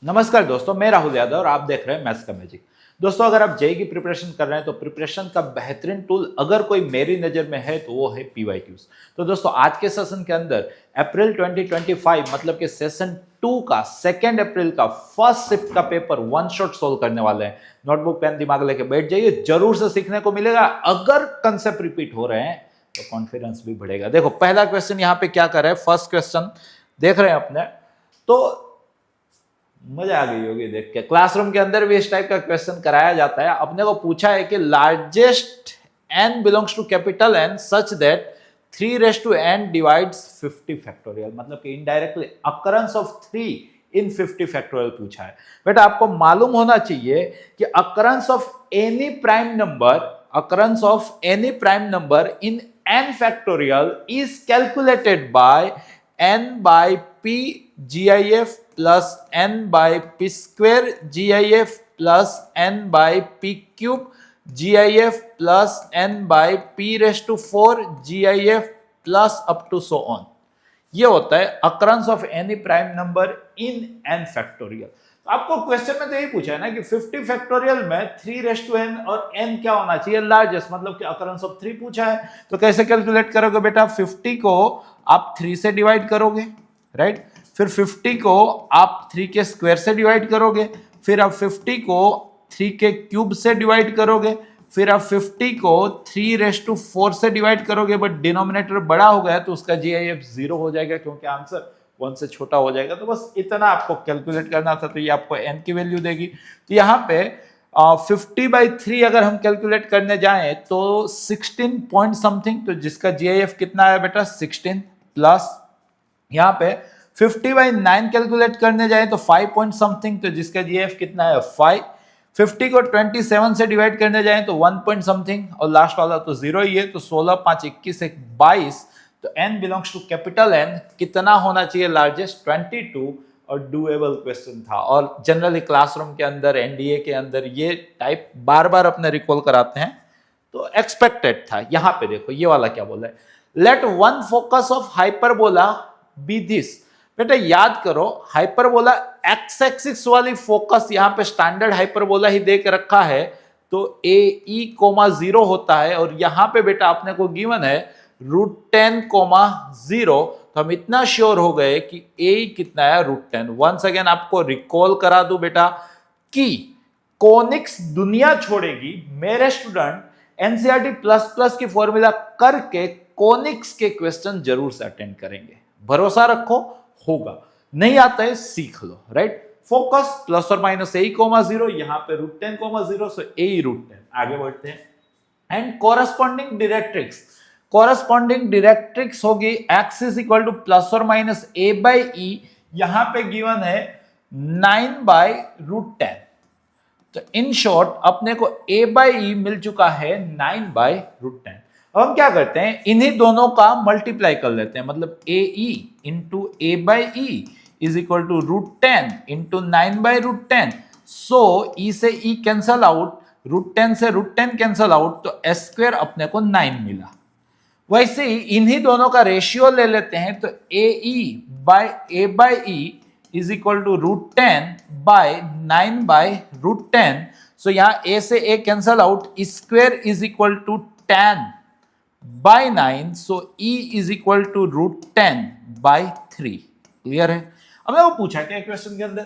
नमस्कार दोस्तों, मैं राहुल यादव और आप देख रहे हैं मैथ्स का मैजिक। दोस्तों, अगर आप जेई की प्रिपरेशन कर रहे हैं तो प्रिपरेशन का बेहतरीन टूल अगर कोई मेरी नज़र में है तो वो है PYQs। तो दोस्तों, आज के सेशन के अंदर अप्रैल 2025 मतलब कि सेशन 2 का 2 अप्रैल का फर्स्ट शिफ्ट का पेपर वन शॉट सोल्व करने वाले हैं। नोटबुक पेन दिमाग लेके बैठ जाइए, जरूर से सीखने को मिलेगा। अगर कंसेप्ट रिपीट हो रहे हैं तो कॉन्फिडेंस भी बढ़ेगा। देखो, पहला क्वेश्चन यहाँ पे क्या कर रहा है, फर्स्ट क्वेश्चन देख रहे हैं अपने, तो मजा आ गई होगी देख के। क्लासरूम के अंदर भी इस टाइप का क्वेश्चन कराया जाता है। अपने को पूछा है कि largest n belongs to capital N such that 3 raise to n divides 50 factorial, मतलब कि indirectly occurrence of 3 in 50 factorial पूछा है। बेटा, आपको मालूम होना चाहिए कि occurrence of any prime number in n factorial is calculated by n by p GIF plus n by p square GIF plus n by p cube GIF plus n by p raised to 4 GIF plus up to so on। ये होता है occurrence of any prime number in n factorial. आपको question में तो यही पूछा है ना कि 50 फैक्टोरियल में 3 रेज़ टू n और n क्या होना चाहिए, लार्जेस्ट, मतलब कि occurrence of 3 पूछा है। तो कैसे कैलकुलेट करोगे बेटा? 50 को आप 3 से डिवाइड करोगे, राइट? फिर 50 को आप 3 के स्क्वायर से डिवाइड करोगे, फिर आप 50 को 3 के क्यूब से डिवाइड करोगे, फिर आप 50 को 3 रेज़ टू 4 से डिवाइड करोगे। बट डिनोमिनेटर बड़ा हो गया तो उसका GIF 0 हो जाएगा, क्योंकि आंसर 1 से छोटा हो जाएगा। तो बस इतना आपको कैलकुलेट करना था। तो ये आपको n की वैल्यू देगी। तो यहाँ पे 50/3 अगर हम कैलकुलेट करने जाएं तो 16 पॉइंट समथिंग, तो जिसका GIF कितना है बेटा? 16 प्लस यहाँ पे 50/9 कैलकुलेट करने जाए तो 5 पॉइंट समथिंग, तो जिसका GIF कितना है? 5। 50 को 27 से डिवाइड करने जाए तो 1 पॉइंट समथिंग, और लास्ट वाला तो 0 ही है। तो 16, 5, 21, 22। तो n belongs to capital N कितना होना चाहिए? लार्जेस्ट 22। और डूएबल क्वेश्चन था, और जनरली क्लासरूम के अंदर, NDA के अंदर ये टाइप बार बार अपने रिकॉल कराते हैं, तो एक्सपेक्टेड था। यहां पे देखो ये वाला क्या बोला है, let one focus of hyperbola be this. बेटा याद करो, हाइपरबोला एक्स एक्सिस वाली फोकस यहाँ पे स्टैंडर्ड हाइपरबोला ही दे के रखा है, तो AE,0 होता है। और यहाँ पे बेटा अपने को गिवन है √10,0। तो हम इतना श्योर हो गए कि AE कितना है? √10। वंस अगेन आपको रिकॉल करा दूं बेटा कि कोनिक्स दुनिया छोड़ेगी। मेरे स्टूडेंट NCERT प्लस प्लस की फॉर्मूला करके कोनिक्स के क्वेश्चन जरूर से अटेंड करेंगे। भरोसा रखो, होगा। नहीं आता है, सीख लो, राइट? फोकस प्लस और माइनस AE,0, यहाँ पे √10,0, सो AE √10। आगे बढ़ते हैं। एंड कॉरस्पॉन्डिंग डायरेक्ट्रिक्स होगी x is equal to plus और माइनस A/E। यहां पे गिवन है 9/√10। तो इन शॉर्ट अपने को A/E मिल चुका है 9/√10। अब हम क्या करते हैं, इन्हीं दोनों का मल्टीप्लाई कर लेते हैं, मतलब AE into A/E is equal to √10 into 9/√10। So E से E कैंसल आउट, √10 से √10 कैंसल आउट, तो S² अपने को 9 मिला। वैसे ही इन्हीं दोनों का रेशियो ले लेते हैं, तो A/E इज इक्वल टू √10/9/√10। सो यहाँ A से A cancel out, square is equal to 10/9। So E is equal to √10/3। Clear है? अब मैं वो पूछा क्या क्वेश्चन के अंदर,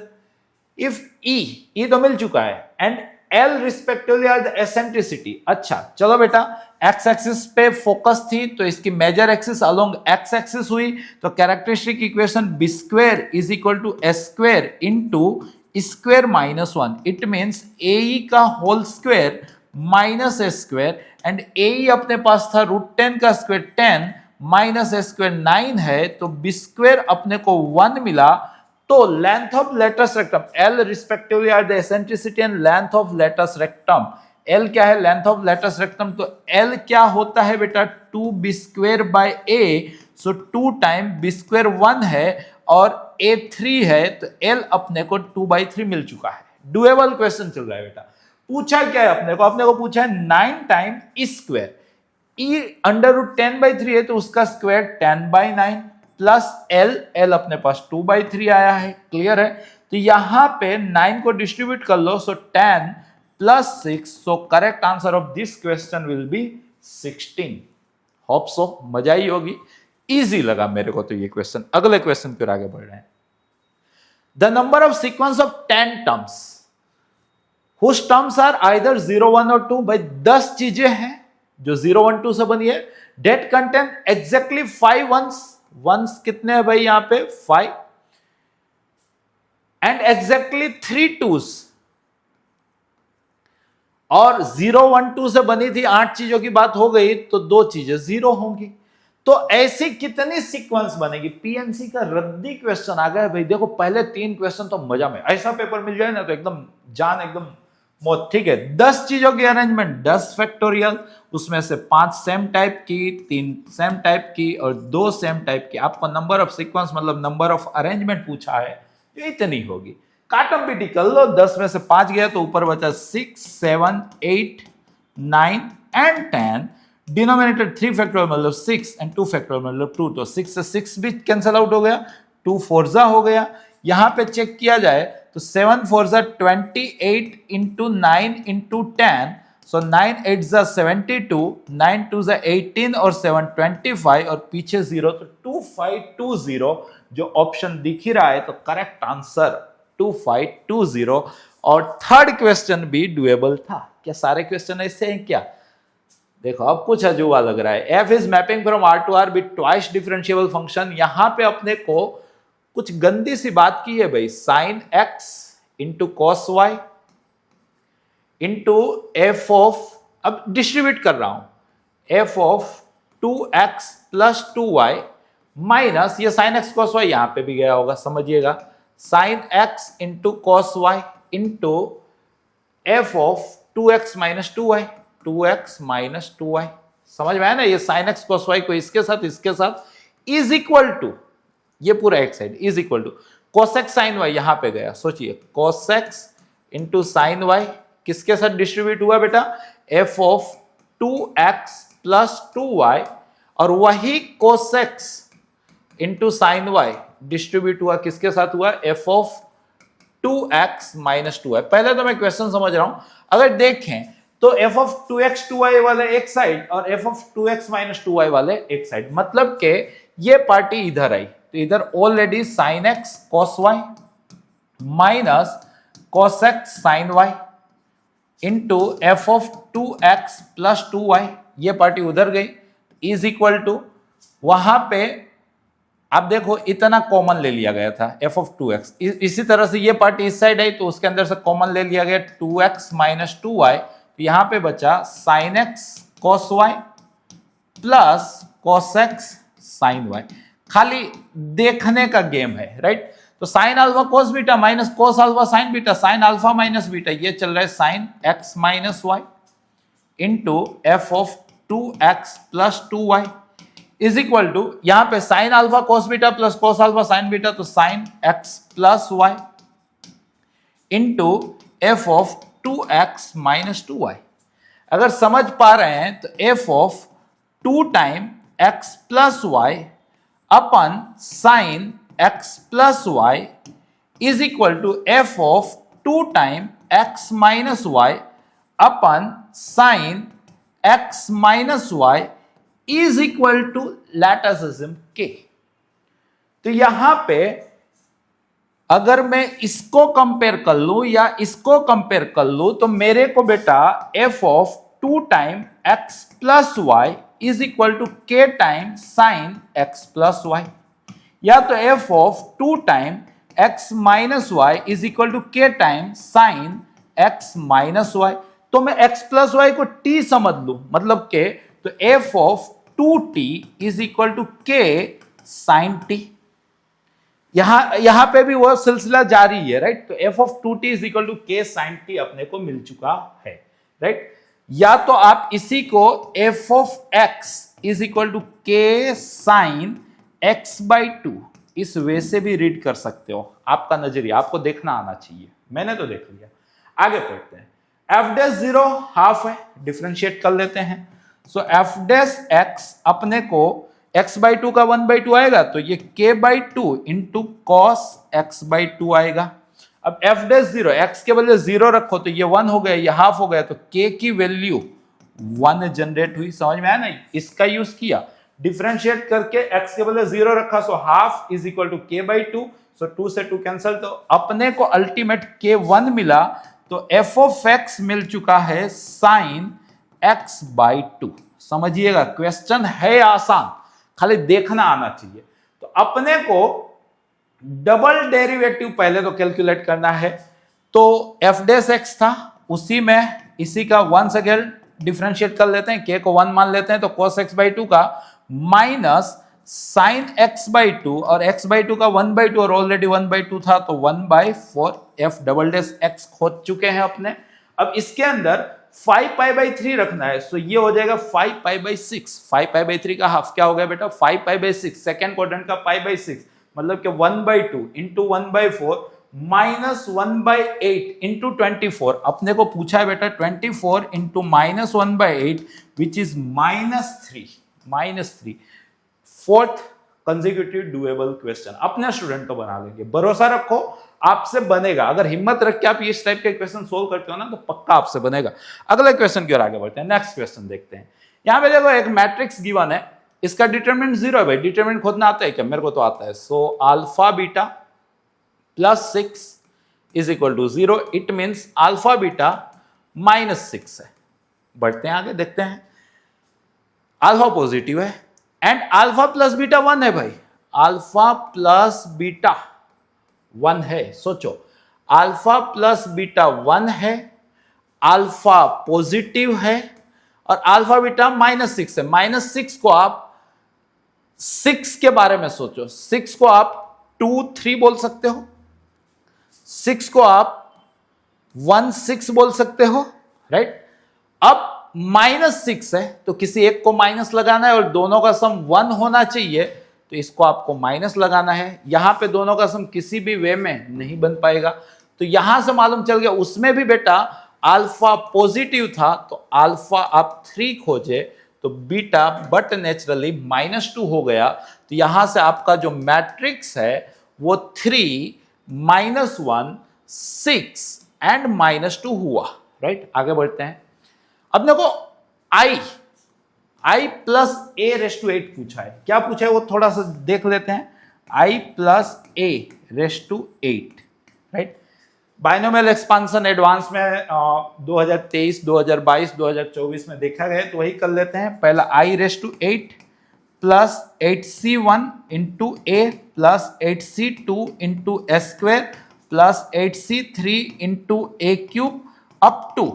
इफ E तो मिल चुका है, and L respectively are the eccentricity. अच्छा चलो बेटा, एक्स एक्सिस पे फोकस थी तो इसकी major axis along x axis हुई, तो characteristic equation B² is equal to S² into square -1। It means AE का whole square minus S², and AE अपने पास था √10 का स्क्वायर 10 माइनस S² 9 है, तो B² अपने को 1 मिला। तो length of latus rectum, L respectively are the eccentricity and length of latus rectum. L क्या है? Length of latus rectum. तो L क्या होता है बेटा? 2B²/A। सो 2 टाइम B² 1 है और A 3 है, तो L अपने को 2/3 मिल चुका है। डुएबल क्वेश्चन चल रहा है बेटा। पूछा क्या है अपने को पूछा है 9 टाइम स्क्वायर। E √10/3 है, तो उसका स्क्वायर 10/9 प्लस L अपने पास 2/3 आया है। क्लियर है? तो यहां पे 9 को डिस्ट्रीब्यूट कर लो, सो 10 plus 6, so correct answer of this question will be 16। Hope so मजा ही होगी, इजी लगा मेरे को तो ये क्वेश्चन। अगले क्वेश्चन पर आगे बढ़ रहे हैं। The number of sequence of 10 terms whose terms are either 0, 1 और 2, भाई 10 चीजें हैं जो 0, 1, 2 से बनी है, that contain exactly 5 ones, ones कितने हैं भाई यहां पे 5, and exactly 3 twos, और 0, 1, 2 से बनी थी 8 चीजों की बात हो गई, तो 2 चीजें 0 होंगी। तो ऐसी कितनी सीक्वेंस बनेगी? पीएनसी का रद्दी क्वेश्चन आ गया भाई। देखो पहले 3 क्वेश्चन तो मजा में, ऐसा पेपर मिल जाए ना तो एकदम जान एकदम मौत। ठीक है, 10 चीजों की अरेंजमेंट 10 फैक्टोरियल, उसमें से 5 सेम टाइप की, 3 सेम टाइप की और 2 सेम टाइप की। आपको नंबर ऑफ सीक्वेंस मतलब नंबर ऑफ अरेंजमेंट पूछा है, जो इतनी होगी। काटम पीटी कर लो, 10 में से 5 गया तो ऊपर बचा 6, 7, 8, 9 एंड 10। डिनोमिनेटर 3 फैक्टोरियल मतलब 6 एंड 2 फैक्टोरियल मतलब 2, तो 6 से 6 भी कैंसिल आउट हो गया, 2 4 हो गया। यहां पे चेक किया जाए तो 7 4 28 इंटू 9 इंटू 10, सो 9 8 72, 9 2 18 और 7 25 और पीछे 0, तो 2520 जो ऑप्शन दिख ही रहा है, तो करेक्ट आंसर 2520। और थर्ड क्वेश्चन भी डुएबल था। क्या सारे क्वेश्चन ऐसे हैं क्या? देखो अब कुछ अजूबा लग रहा है। F is mapping from R to R with twice differentiable function. यहां पे अपने को कुछ गंदी सी बात की है भाई, sine x into cos y into f of, अब डिस्ट्रीब्यूट कर रहा हूं, f of 2x plus 2y minus ये साइन एक्स कॉस वाई, यहां पे भी गया होगा समझिएगा, sine x into cos y into f of 2x minus 2y, 2x minus 2y। समझ में आया ना? ये साइन एक्स कॉस वाई को इसके साथ इज इक्वल टू, ये पूरा एक side is equal to cos x sine y, यहां पे गया। सोचिए कोसेक्स इंटू साइन वाई किसके साथ डिस्ट्रीब्यूट हुआ बेटा? F of 2x plus 2y, और वही कोसेक्स इंटू साइन वाई डिस्ट्रीब्यूट हुआ किसके साथ हुआ? F of 2x minus 2y। पहले तो मैं क्वेश्चन समझ रहा हूं। अगर देखें तो एफ ऑफ 2x 2y वाले एक साइड और F of 2x minus 2y वाले एक साइड, मतलब के ये पार्टी इधर आई तो इधर already sine x cos y minus cos x sine y into f of 2x plus 2y, ये पार्टी उधर गई, इज इक्वल टू, वहां पे आप देखो इतना कॉमन ले लिया गया था एफ ऑफ 2x। इसी तरह से ये पार्टी इस साइड आई तो उसके अंदर से कॉमन ले लिया गया 2x माइनस 2y, तो यहां पे बचा sine x cos y plus cos x sine y. खाली देखने का गेम है, राइट? तो sine alpha cos beta minus cos alpha sine beta, sine alpha minus beta, ये चल रहा है sine x minus y into f of 2x plus 2y is equal to, यहां पे sine alpha cos beta plus cos alpha sine beta, तो sine x plus y into f of 2x minus 2y। अगर समझ पा रहे हैं तो f of 2 time x plus y upon sine x plus y is equal to f of 2 time x minus y upon sine x minus y is equal to लैटिसिज्म k। तो यहां पे अगर मैं इसको कंपेयर कर लूं या इसको कंपेयर कर लूं तो मेरे को बेटा f of 2 time x plus y is equal to k time sine x plus y, या तो f of 2 time x minus y is equal to k time sine x minus y. तो मैं x प्लस वाई को t समझ लूं मतलब k, तो f of 2t is equal to k sine t। यहां पे भी वो सिलसिला जारी है, राइट? तो f of 2t is equal to k sine t अपने को मिल चुका है, राइट? या तो आप इसी को f of x is equal to k sine x by 2 इस वे से भी रीड कर सकते हो। आपका नजरिया, आपको देखना आना चाहिए, मैंने तो देख लिया। आगे पढ़ते हैं। एफ डैश 0 हाफ है, डिफरेंशिएट कर लेते हैं। सो एफ डैश x अपने को x बाई 2 का 1 बाई 2 आएगा, तो ये k by 2 into cos x by 2 आएगा। अब एफ डैश 0, एक्स के बदले 0 रखो तो ये 1 हो गया, ये हाफ हो गया, तो के की वैल्यू 1 जनरेट हुई। समझ में आया नहीं? इसका यूज किया, डिफरेंशिएट करके एक्स के बदले 0 रखा, so half is equal to k by 2, so 2 से 2 कैंसिल, तो अपने को अल्टीमेट के 1 मिला, तो एफ ऑफ एक्स मिल चुका है साइन एक्स बाई 2। समझिएगा, क्वेश्चन है आसान, खाली देखना आना चाहिए। तो अपने को डबल डेरिवेटिव पहले तो कैलकुलेट करना है, तो एफ डैश एक्स था, उसी में इसी का वंस अगेन डिफरेंशिएट कर लेते हैं, के को 1 मान लेते हैं, तो cos x बाई 2 का माइनस साइन x बाई 2, और x बाई 2 का 1 बाई 2, और ऑलरेडी 1 बाई 2 था, तो 1 by 4 F double dash x खोज चुके हैं अपने। अब इसके अंदर 5 पाई बाई 3 रखना है, सो ये हो जाएगा 5 पाई बाई 6। 5 पाई बाई 3 का हाफ क्या हो गया बेटा? 5 पाई बाई 6, सेकेंड क्वाड्रेंट का पाई बाई 6, मतलब कि 1 by 2 into 1 by 4 minus 1 by 8 into 24। अपने को पूछा है बेटा 24 into minus 1 by 8 which is -3। Fourth consecutive doable question अपने स्टूडेंट को बना लेंगे, भरोसा रखो आपसे बनेगा। अगर हिम्मत रख के आप इस टाइप के क्वेश्चन सोल्व करते हो ना, तो पक्का आपसे बनेगा। अगले क्वेश्चन की ओर आगे बढ़ते हैं, नेक्स्ट क्वेश्चन देखते हैं। यहां पे देखो एक मैट्रिक्स गिवन है, इसका डिटरमिनेंट 0 है भाई। डिटरमिनेंट खोजना आता है क्या? मेरे को तो आता है। So alpha beta plus 6 is equal to 0, it means alpha beta -6 है। बढ़ते हैं आगे, देखते हैं। अल्फा पॉजिटिव है एंड अल्फा प्लस बीटा 1 है भाई। अल्फा प्लस बीटा 1 है, सोचो अल्फा प्लस बीटा 1 है, अल्फा पॉजिटिव है, और अल्फा बीटा -6 है। -6 को आप 6 के बारे में सोचो, 6 को आप 2 3 बोल सकते हो, 6 को आप 1 6 बोल सकते हो, राइट। अब -6 है तो किसी एक को माइनस लगाना है, और दोनों का सम 1 होना चाहिए, तो इसको आपको माइनस लगाना है। यहां पे दोनों का सम किसी भी वे में नहीं बन पाएगा, तो यहां से मालूम चल गया उसमें भी बेटा अल्फा पॉजिटिव था, तो अल्फा आप 3 खोजे तो बीटा बट नेचुरली -2 हो गया। तो यहां से आपका जो मैट्रिक्स है वो 3 -1 6 एंड -2 हुआ, राइट। आगे बढ़ते हैं। अब देखो i plus a raise to 8 पूछा है। क्या पूछा है वो थोड़ा सा देख लेते हैं। i plus a raise to 8, right. Binomial expansion advance में 2023, 2022, 2024 में देखा गया, तो वही कर लेते हैं। पहला i raise to 8 plus 8c1 into a plus 8c2 into s square plus 8c3 into a cube up to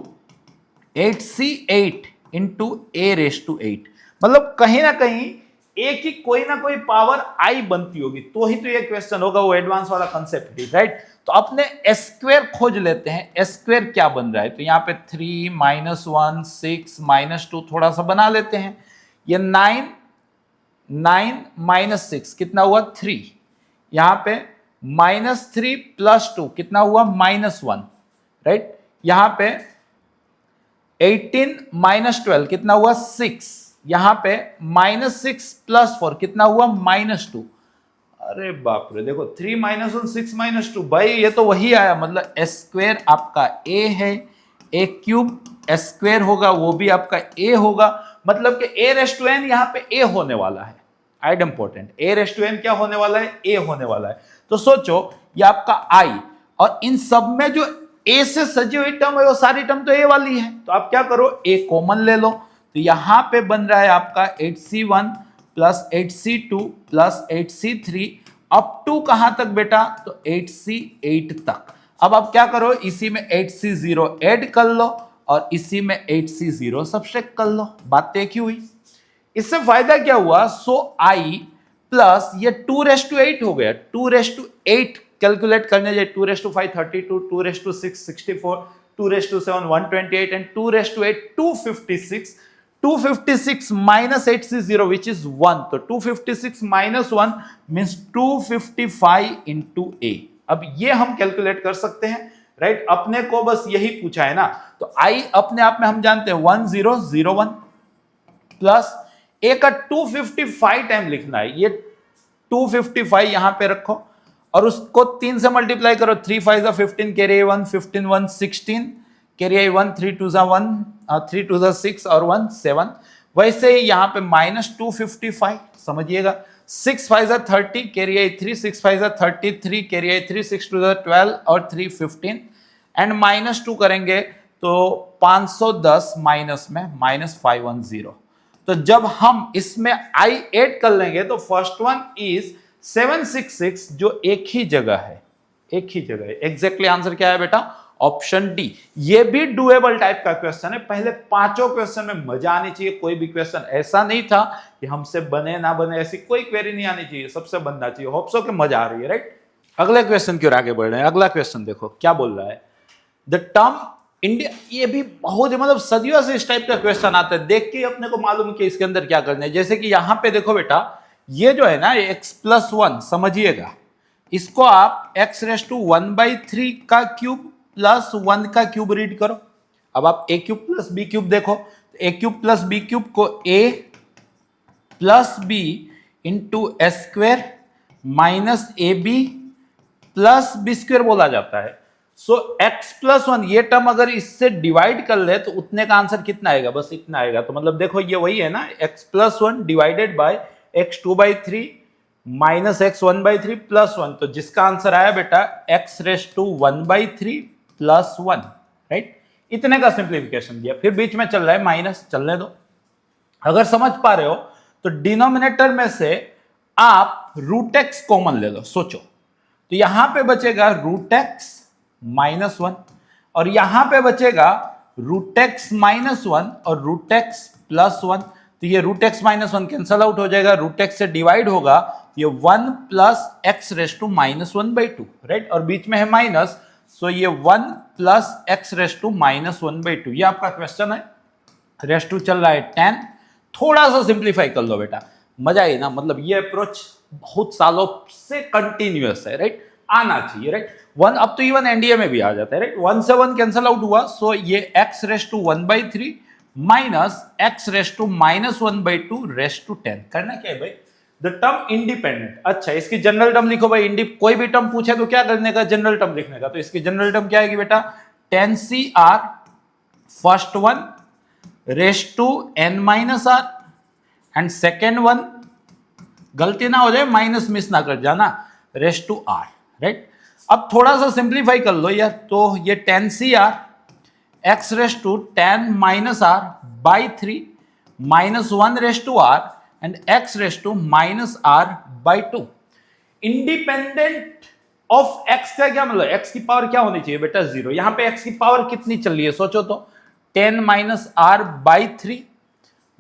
8c8 into a raise to 8। मतलब कहीं ना कहीं a की कोई ना कोई पावर i बनती होगी, तो ही तो ये क्वेश्चन होगा, वो एडवांस वाला कंसेप्ट है, राइट। तो अपने s स्क्वायर खोज लेते हैं। s स्क्वायर क्या बन रहा है? तो यहाँ पे 3 -1 6 -2 थोड़ा सा बना लेते हैं। ये 9 -6 कितना हुआ? 3। यहाँ पे -3 + 2 कितना हुआ? -1, राइट। यहाँ पे 18 -12 कितना हुआ? 6। यहां पे -6 + 4 कितना हुआ? -2। अरे बाप रे, देखो 3 -1 6 -2, भाई ये तो वही आया। मतलब s स्क्वायर आपका a है, a क्यूब s स्क्वायर होगा, वो भी आपका a होगा। मतलब कि a रेस टू n यहाँ पे a होने वाला है। I'd important, a raise to n क्या होने वाला है? a होने वाला है। तो सोचो ये आपका i, और इन सब में जो a से सजी हुई टर्म है वो सारी टर्म तो a वाली है, तो आप क्या करो? a कॉमन ले लो। तो यहां पे बन रहा है आपका 8c1 plus 8c2 plus 8c3 up to कहां तक बेटा? तो 8c8 तक। अब आप क्या करो? इसी में 8c0 ऐड कर लो और इसी में 8c0 सब्ट्रैक्ट कर लो। बात तय की हुई। इससे फायदा क्या हुआ? सो i प्लस ये 2 हो गया। 2 कैलकुलेट करने जाए, 2 32, 2 6 64, 2 7 128 and 2 256। 256 minus 8c0 which is 1, तो 256 minus 1 means 255 into a। अब ये हम कैलकुलेट कर सकते हैं, राइट। अपने को बस यही पूछा है ना, तो i अपने आप में हम जानते हैं 1001 प्लस a का 255 टाइम लिखना है। ये 255 यहां पे रखो और उसको 3 से मल्टीप्लाई करो, 3 5 जा 15, कैरी 1 15 1 16, कैरी 1 3 2 जा 1 3 2 जा 6 और 1 7। वैसे ही यहाँ पे -255 समझिएगा, 6 5 जा 30, कैरी 3 6 5 जा 33, कैरी 3 6 2 जा 12 और 3 15 एंड -2 करेंगे तो 510 माइनस में -510। तो जब हम इसमें i ऐड कर लेंगे तो फर्स्ट वन इज 766, जो एक ही जगह है, एक ही जगह है। एग्जैक्टली आंसर क्या है बेटा? Option D. ये भी डुएबल टाइप का क्वेश्चन है। पहले पांचों क्वेश्चन में मजा आनी चाहिए, कोई भी क्वेश्चन ऐसा नहीं था कि हमसे बने ना बने, ऐसी कोई क्वेरी नहीं आनी चाहिए, सबसे बनना चाहिए। होप सो कि मजा आ रही है, राइट। अगले क्वेश्चन की ओर आगे बढ़ रहे हैं। अगला क्वेश्चन देखो क्या बोल रहा है, द टर्म इंडिया। ये भी बहुत मतलब सदियों से इस टाइप का क्वेश्चन आता है, देख के अपने को मालूम कि इसके अंदर क्या करना है। जैसे कि यहां पे देखो बेटा, ये जो है ना x+1 समझिएगा, इसको आप x⁻⁴ का क्यूब प्लस 1 का क्यूब रीड करो। अब आप a cube plus b cube देखो, a cube plus b cube को a plus b into s square minus ab plus b square बोला जाता है। सो x+1 ये टर्म अगर इससे डिवाइड कर ले तो उतने का आंसर कितना आएगा? बस इतना आएगा। तो मतलब देखो ये वही है ना, x+1 divided by x2/3 minus x1/3 plus 1। तो जिसका आंसर आया बेटा x⁻⁴ प्लस 1, राइट। इतने का सिंप्लीफिकेशन दिया, फिर बीच में चल रहा है माइनस, चलने दो। अगर समझ पा रहे हो तो डिनोमिनेटर में से आप √x कॉमन ले लो। सोचो तो यहां पे बचेगा √x -1 और यहां पे बचेगा √x -1 और √x प्लस 1। तो ये √x -1 कैंसल आउट हो जाएगा, √x से डिवाइड होगा, ये 1 प्लस x⁻⁻1/2, राइट। और बीच में है माइनस, सो ये 1 प्लस x⁻⁻1/2। ये आपका क्वेश्चन है। रेशटू चल रहा है 10। थोड़ा सा सिंप्लीफाई कर लो बेटा, मजा आई ना। मतलब ये अप्रोच बहुत सालों से कंटिन्यूअस है, राइट। आना चाहिए, राइट। 1 अब तो इवन एनडीए में भी आ जाता है, राइट। 1 से 1 कैंसल आउट हुआ, सो ये x⁻⁴ minus x⁻⁻1/2 rest to 10। करना क्या है भाई? The term independent. अच्छा, इसकी जनरल टर्म लिखो भाई। कोई भी टर्म पूछे तो क्या करने का? जनरल टर्म लिखने का। तो इसकी जनरल टर्म क्या आएगी बेटा? 10CR first one raised to n-r and second one, गलती ना हो जाए, माइनस मिस ना कर जाना, रेस्ट टू r, राइट। अब थोड़ा सा सिंप्लीफाई कर लो यार, तो ये 10CR x⁻⁻r/3 minus 1/r and x⁻⁻r/2। Independent of x का क्या मतलब? x की पावर क्या होनी चाहिए बेटा? 0। यहां पे x की पावर कितनी चल रही है सोचो तो, 10 -r/3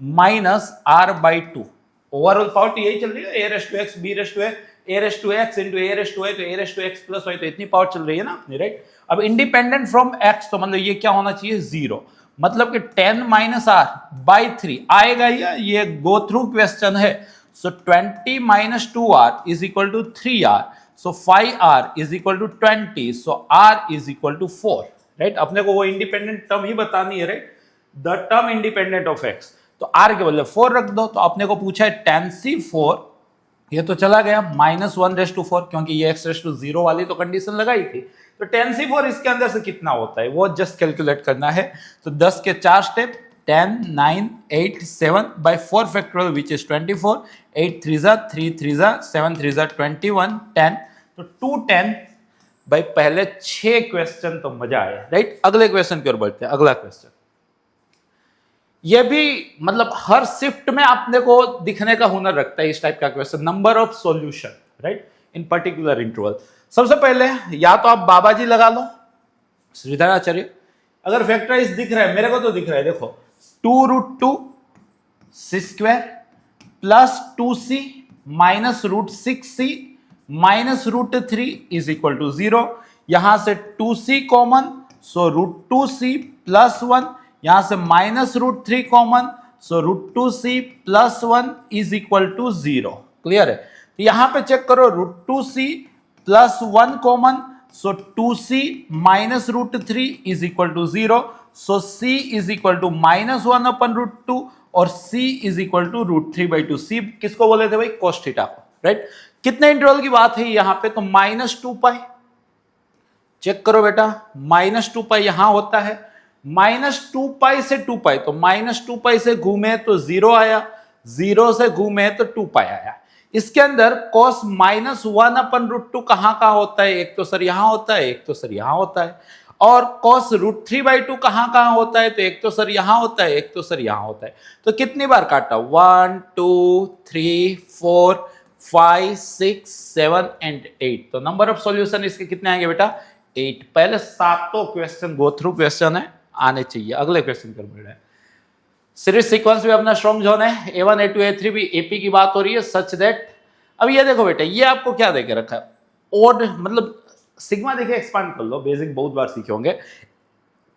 minus r/2। Overall power तो यही चल रही है, a⁻x b⁻a a⁻x into a⁻a तो a⁻x प्लस y, तो इतनी पावर चल रही है ना अपनी, राइट। अब इंडिपेंडेंट फ्रॉम x तो मतलब ये क्या होना चाहिए? 0। मतलब कि 10 -r/3 आएगा ये गो थ्रू क्वेश्चन है। So 20 - 2r is equal to 3r, so 5r is equal to 20, so r is equal to 4, right. अपने को वो इंडिपेंडेंट टर्म ही बतानी है, right. The term independent of x, तो r के बदले 4 रख दो। तो अपने को पूछा है 10C4, ये तो चला गया -1/4, क्योंकि ये x⁻⁴ वाली तो कंडीशन लगाई थी। तो 10C4 इसके अंदर से कितना होता है वो जस्ट कैलकुलेट करना है। तो 10 के 4 step, 10 9 8 7 by 4 factorial which is 24, 8 3 जा 3 3 जा 7 3 जा 21 10। तो 210 भाई पहले 6 क्वेश्चन तो मजा आया, राइट। अगले क्वेश्चन की ओर बढ़ते हैं। अगला क्वेश्चन ये भी मतलब हर शिफ्ट में आपने को दिखने का हुनर रखता है इस टाइप का question. Number of solution, right, in particular interval. सबसे पहले या तो आप बाबा जी लगा लो, श्रीधराचार्य। अगर फैक्टराइज दिख रहा है, मेरे को तो दिख रहा है, देखो 2√2 c² plus 2c minus √6c minus √3 is equal to 0। यहां से 2c common, so √2c plus 1, यहां से minus √3 common, so √2c plus 1 is equal to 0। Clear है? तो यहां पे चेक करो, √2c plus 1 common, so 2c minus √3 is equal to 0, so c is equal to -1/√2 और c is equal to √3/2। c किसको बोले थे भाई? cos थीटा को। राइट। कितने इंटरवल की बात है यहाँ पे, तो -2π। चेक करो बेटा, -2π यहां होता है, -2π से 2π, तो -2π से घूमे तो 0 आया, 0 से घूमे तो 2π आया। इसके अंदर cos -1/√2 कहां होता है, एक तो सर यहां होता है, एक तो सर यहां होता है, और cos √3/2 कहां होता है, तो एक तो सर यहां होता है, एक तो सर यहां होता है। तो कितनी बार काटा, 1 2 3 4 5 6 7 एंड 8। तो नंबर ऑफ सॉल्यूशन इसके कितने आएंगे बेटा, 8। पहले सातों क्वेश्चन गो थ्रू क्वेश्चन है, आने चाहिए। अगले क्वेश्चन कर बढ़ रहे हैं। सीरीज सीक्वेंस भी अपना स्ट्रॉन्ग जोन है, A1 A2 A3 भी AP की बात हो रही है, सच दैट। अब ये देखो बेटा, ये आपको क्या देके रखा है, ओड मतलब सिग्मा देखे एक्सपांड कर लो, बेसिक बहुत बार सीखे होंगे।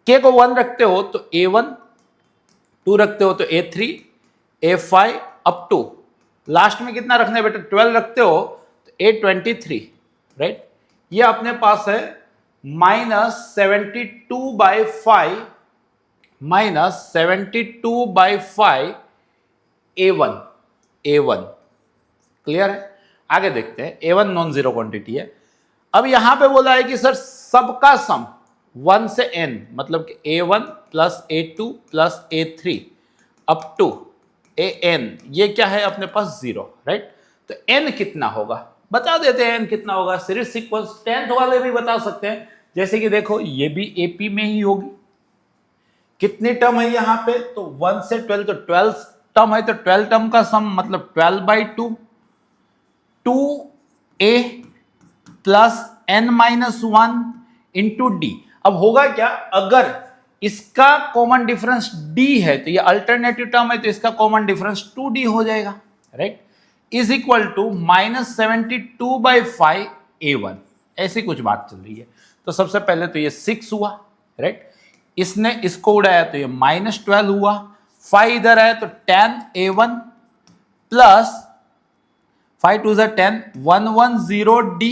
K को 1 रखते हो तो A1, 2 रखते हो तो A3, A5 up to last में कितना रखना है बेटा, 12 रखते हो तो A23, राइट। ये अपने पास है -72/5 -72/5 A1 क्लियर है। आगे देखते हैं, A1 नॉन जीरो क्वांटिटी है। अब यहां पे बोला है कि सर सबका सम 1 से n, मतलब कि A1 plus A2 plus A3 up to AN, ये क्या है अपने पास 0, राइट। तो n कितना होगा बता देते हैं, n कितना होगा। सीरीज सीक्वेंस 10th वाले भी बता सकते हैं, जैसे कि देखो ये भी AP में ही होगी। कितनी टर्म है यहाँ पे, तो 1 से 12, तो 12 टर्म है, तो 12 टर्म का सम मतलब 12/2 2A plus n-1 into D। अब होगा क्या, अगर इसका कॉमन डिफरेंस D है तो ये अल्टरनेटिव टर्म है, तो इसका कॉमन डिफरेंस 2D हो जाएगा, right. Is equal to -72/5 A1, ऐसी कुछ बात चल रही है। तो सबसे पहले तो ये 6 हुआ, राइट। इसने इसको उड़ाया तो ये -12 हुआ, 5 इधर आया तो 10 A1 plus 5 2 10 110 D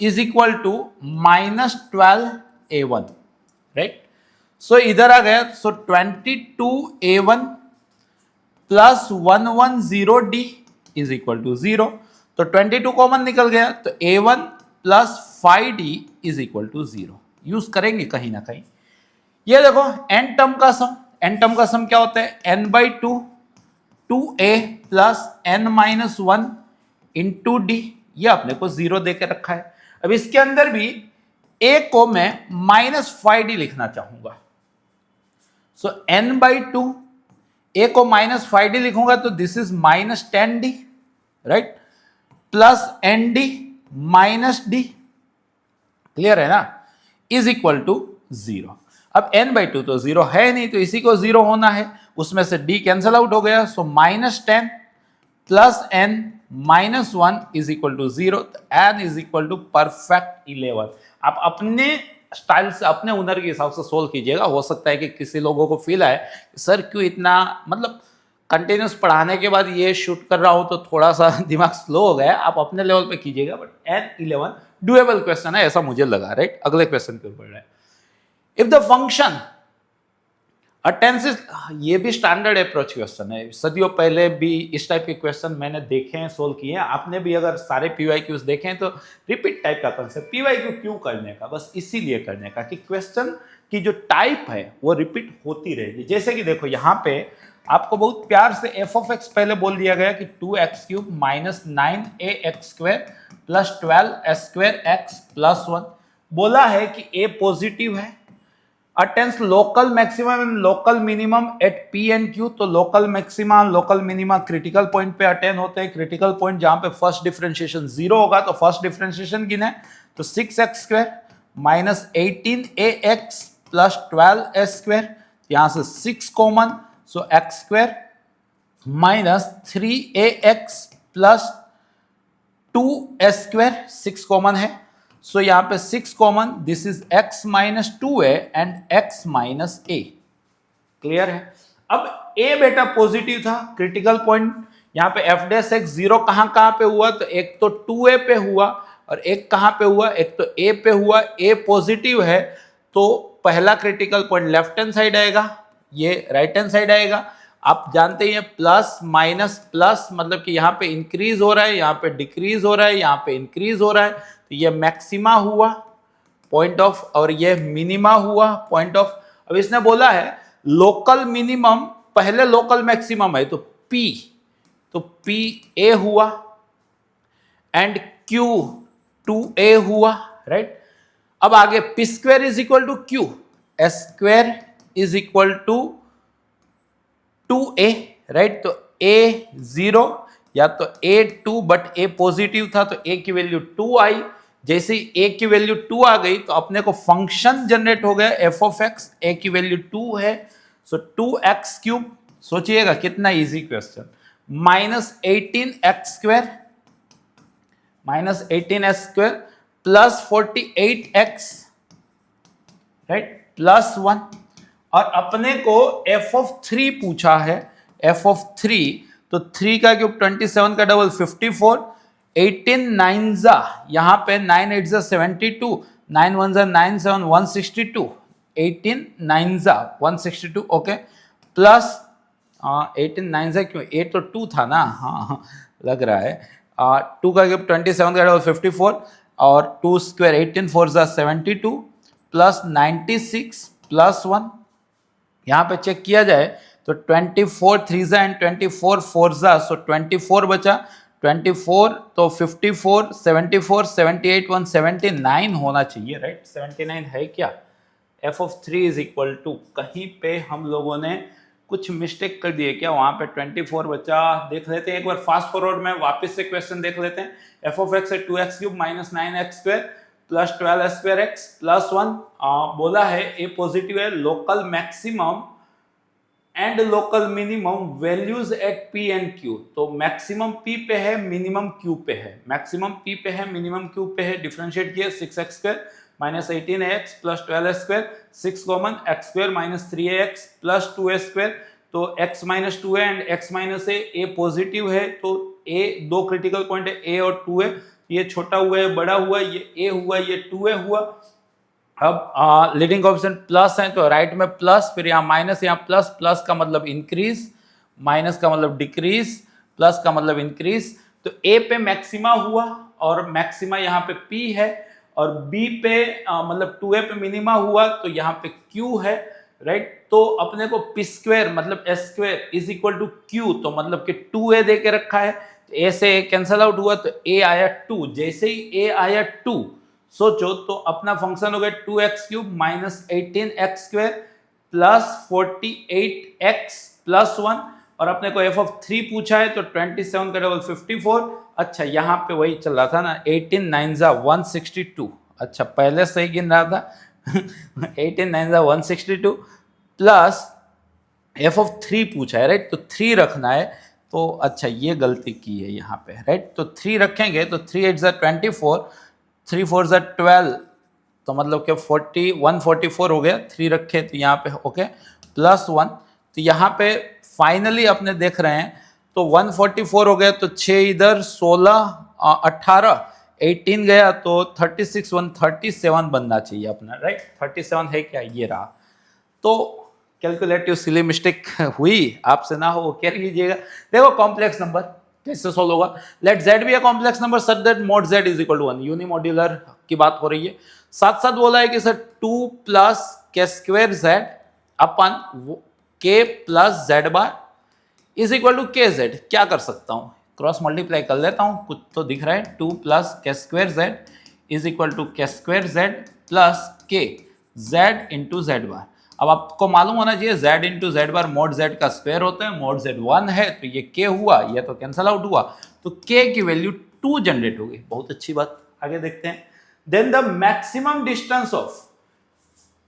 is equal to -12 A1, right. So इधर आ गया, so 22 A1 plus 110 D is equal to 0। तो 22 कॉमन निकल गया, तो A1 plus 5D is equal to 0 use करेंगे कहीं ना कहीं। ये देखो n टर्म का सम, n टर्म का सम क्या होता है, n/2 2A plus n-1 into D, ये अपने को 0 देके रखा है। अब इसके अंदर भी A को मैं -5D लिखना चाहूंगा, सो n/2 A को -5D लिखूंगा तो this is -10D, right, plus ND -D, clear है ना, इज इक्वल टू 0। अब n/2 तो 0 है नहीं, तो इसी को 0 होना है, उसमें से D कैंसल आउट हो गया, so -10 plus n-1 is equal to 0। n is equal to perfect 11। आप अपने स्टाइल से, अपने हुनर के हिसाब से सोल्व कीजिएगा। हो सकता है कि किसी लोगों को फील आए सर क्यों इतना, मतलब कंटिन्यूस पढ़ाने के बाद ये शूट कर रहा हूं तो थोड़ा सा दिमाग स्लो हो गया। आप अपने लेवल पे कीजिएगा, बट n11 डुएबल क्वेश्चन है, ऐसा मुझे लगा, राइट। अगले क्वेश्चन के ऊपर है, इफ द फंक्शन अटेंसिस, ये भी स्टैंडर्ड अप्रोच क्वेश्चन है, सदियों पहले भी इस टाइप के क्वेश्चन मैंने देखे हैं, सोल्व किए हैं। आपने भी अगर सारे PYQs देखे हैं तो रिपीट टाइप का कंसेप्ट, PYQ क्यों करने का, बस इसीलिए करने का कि क्वेश्चन की जो टाइप है वो रिपीट होती रहेगी। जैसे कि देखो यहाँ पे आपको बहुत प्यार से f(x) पहले बोल दिया गया कि 2x³ minus 9ax² plus 12s² plus 1, बोला है कि a पॉजिटिव है, attains local maximum and local minimum at P and Q। तो local maxima local minima critical point पे अटेन होते हैं। क्रिटिकल पॉइंट जहां पे फर्स्ट डिफरेंशिएशन 0 होगा, तो फर्स्ट डिफरेंशिएशन गिने तो 6x² minus 18ax plus 12s², यहां से 6 कॉमन, सो x² minus 3ax plus 2s², 6 common है, सो यहां पे 6 common, this is x minus 2a and x minus a, clear है। अब a बेटा पॉजिटिव था, क्रिटिकल पॉइंट यहां पे f' 0 कहां पे हुआ, तो एक तो 2a पे हुआ और एक कहां पे हुआ, एक तो a पे हुआ। a पॉजिटिव है तो पहला critical point left hand side आएगा, ये राइट हैंड साइड आएगा। आप जानते हैं प्लस माइनस प्लस मतलब कि यहाँ पे इंक्रीज हो रहा है, यहाँ पे डिक्रीज हो रहा है, यहाँ पे इंक्रीज हो रहा है, तो ये मैक्सिमा हुआ पॉइंट ऑफ, और ये मिनिमा हुआ पॉइंट ऑफ। अब इसने बोला है लोकल मिनिमम पहले लोकल मैक्सिमम है, तो पी ए हुआ एंड क्यू 2a हुआ, राइट। अब आगे p square is equal to q, s square is equal to 2a, right. तो a 0 या तो a 2, बट a पॉजिटिव था तो a की वैल्यू 2 आई। जैसे ही a की वैल्यू 2 आ गई तो अपने को फंक्शन जनरेट हो गया f ऑफ x, a की वैल्यू 2 है, सो 2x क्यूब। सोचिएगा कितना easy question, -18x square plus 48x, right, plus 1। और अपने को f ऑफ 3 पूछा है, f ऑफ 3, तो 3 का क्यूब 27 का डबल 54, 18 9 जा, यहाँ पे 9 8 जा 72, 9 1 जा 9 7 162, 18 9 जा 162, ओके, प्लस 18 9 जा क्यों, 8 तो 2 था ना, हाँ लग रहा है, 2 का क्यूब 27 का डबल 54 और 2 स्क्वायर 18 4 जा 72 प्लस 96 प्लस 1। यहाँ पे चेक किया जाए तो 24 3 जा एंड 24 4 जा, सो 24 बचा, 24 तो 54 74 78 179 होना चाहिए, राइट। 79 है क्या। f of 3 is equal to, कहीं पे हम लोगों ने कुछ मिस्टेक कर दिए क्या, वहां पे 24 बचा। देख लेते हैं एक बार फास्ट फॉरवर्ड में, वापस से क्वेश्चन देख लेते हैं। f ऑफ x है 2x cube minus 9x square plus 12 square x plus 1। बोला है a पॉजिटिव है, local maximum and local minimum values at p and q। तो मैक्सिमम p पे है, मिनिमम q पे है, मैक्सिमम p पे है, मिनिमम q पे है। डिफरेंशिएट किया 6x square minus 18x plus 12 square, 6 common, x square minus 3ax plus 2a square. तो x minus 2a and x minus a positive है, तो a दो क्रिटिकल पॉइंट है, a और 2a। ये छोटा हुआ है, बड़ा हुआ, ये a हुआ, ये 2a हुआ। अब लीडिंग कोएफिशिएंट प्लस है तो राइट में प्लस, फिर यहाँ माइनस, यहाँ प्लस, प्लस का मतलब इंक्रीज, माइनस का मतलब डिक्रीज, प्लस का मतलब इंक्रीज। तो a पे मैक्सिमा हुआ और मैक्सिमा यहाँ पे p है, और b पे मतलब 2a पे मिनिमा हुआ, तो यहाँ पे q है, राइट। तो अपने को p स्क्वायर मतलब s square is equal to q, तो मतलब कि 2a दे के रखा है, तो a से a कैंसल आउट हुआ तो a आया 2। जैसे ही a आया 2, सोचो तो अपना फंक्शन हो गया 2x cube minus 18x square plus 48x plus 1, और अपने को f ऑफ 3 पूछा है तो 27 का डबल 54। अच्छा यहाँ पे वही चल रहा था ना, 18 9 जा 162, अच्छा पहले सही गिन रहा था 18 9 जा 162 प्लस f ऑफ 3 पूछा है, राइट। तो 3 रखना है, तो अच्छा ये गलती की है यहाँ पे, राइट। तो 3 रखेंगे तो 3 8 जा 24, 3 4 जा 12, तो मतलब कि 144 हो गया, 3 रखे तो यहाँ पे ओके प्लस 1। तो यहाँ पे फाइनली अपने देख रहे हैं तो 144 हो गया, तो 6 इधर 16 18 18 गया, तो 36 137 बनना चाहिए अपना, राइट। 37 है क्या, ये रहा। तो कैलकुलेटिव सिली मिस्टेक हुई, आपसे ना हो वो कह लीजिएगा। देखो कॉम्प्लेक्स नंबर कैसे सोल्व होगा। Let z be a complex number such that mod z is equal to 1, unimodular की बात हो रही है। साथ साथ बोला है कि sir 2 plus k square z upon k plus z bar is equal to k z. क्या कर सकता हूं, क्रॉस मल्टीप्लाई कर लेता हूं, कुछ तो दिख रहा है। 2 plus k square z is equal to k square z plus k z into z bar. अब आपको मालूम होना चाहिए z into z bar mod z का स्क्वायर होता है, मोड z 1 है तो ये k हुआ, ये तो कैंसल आउट हुआ, तो k की वैल्यू 2 जनरेट होगी। बहुत अच्छी बात, आगे देखते हैं। Then the maximum distance of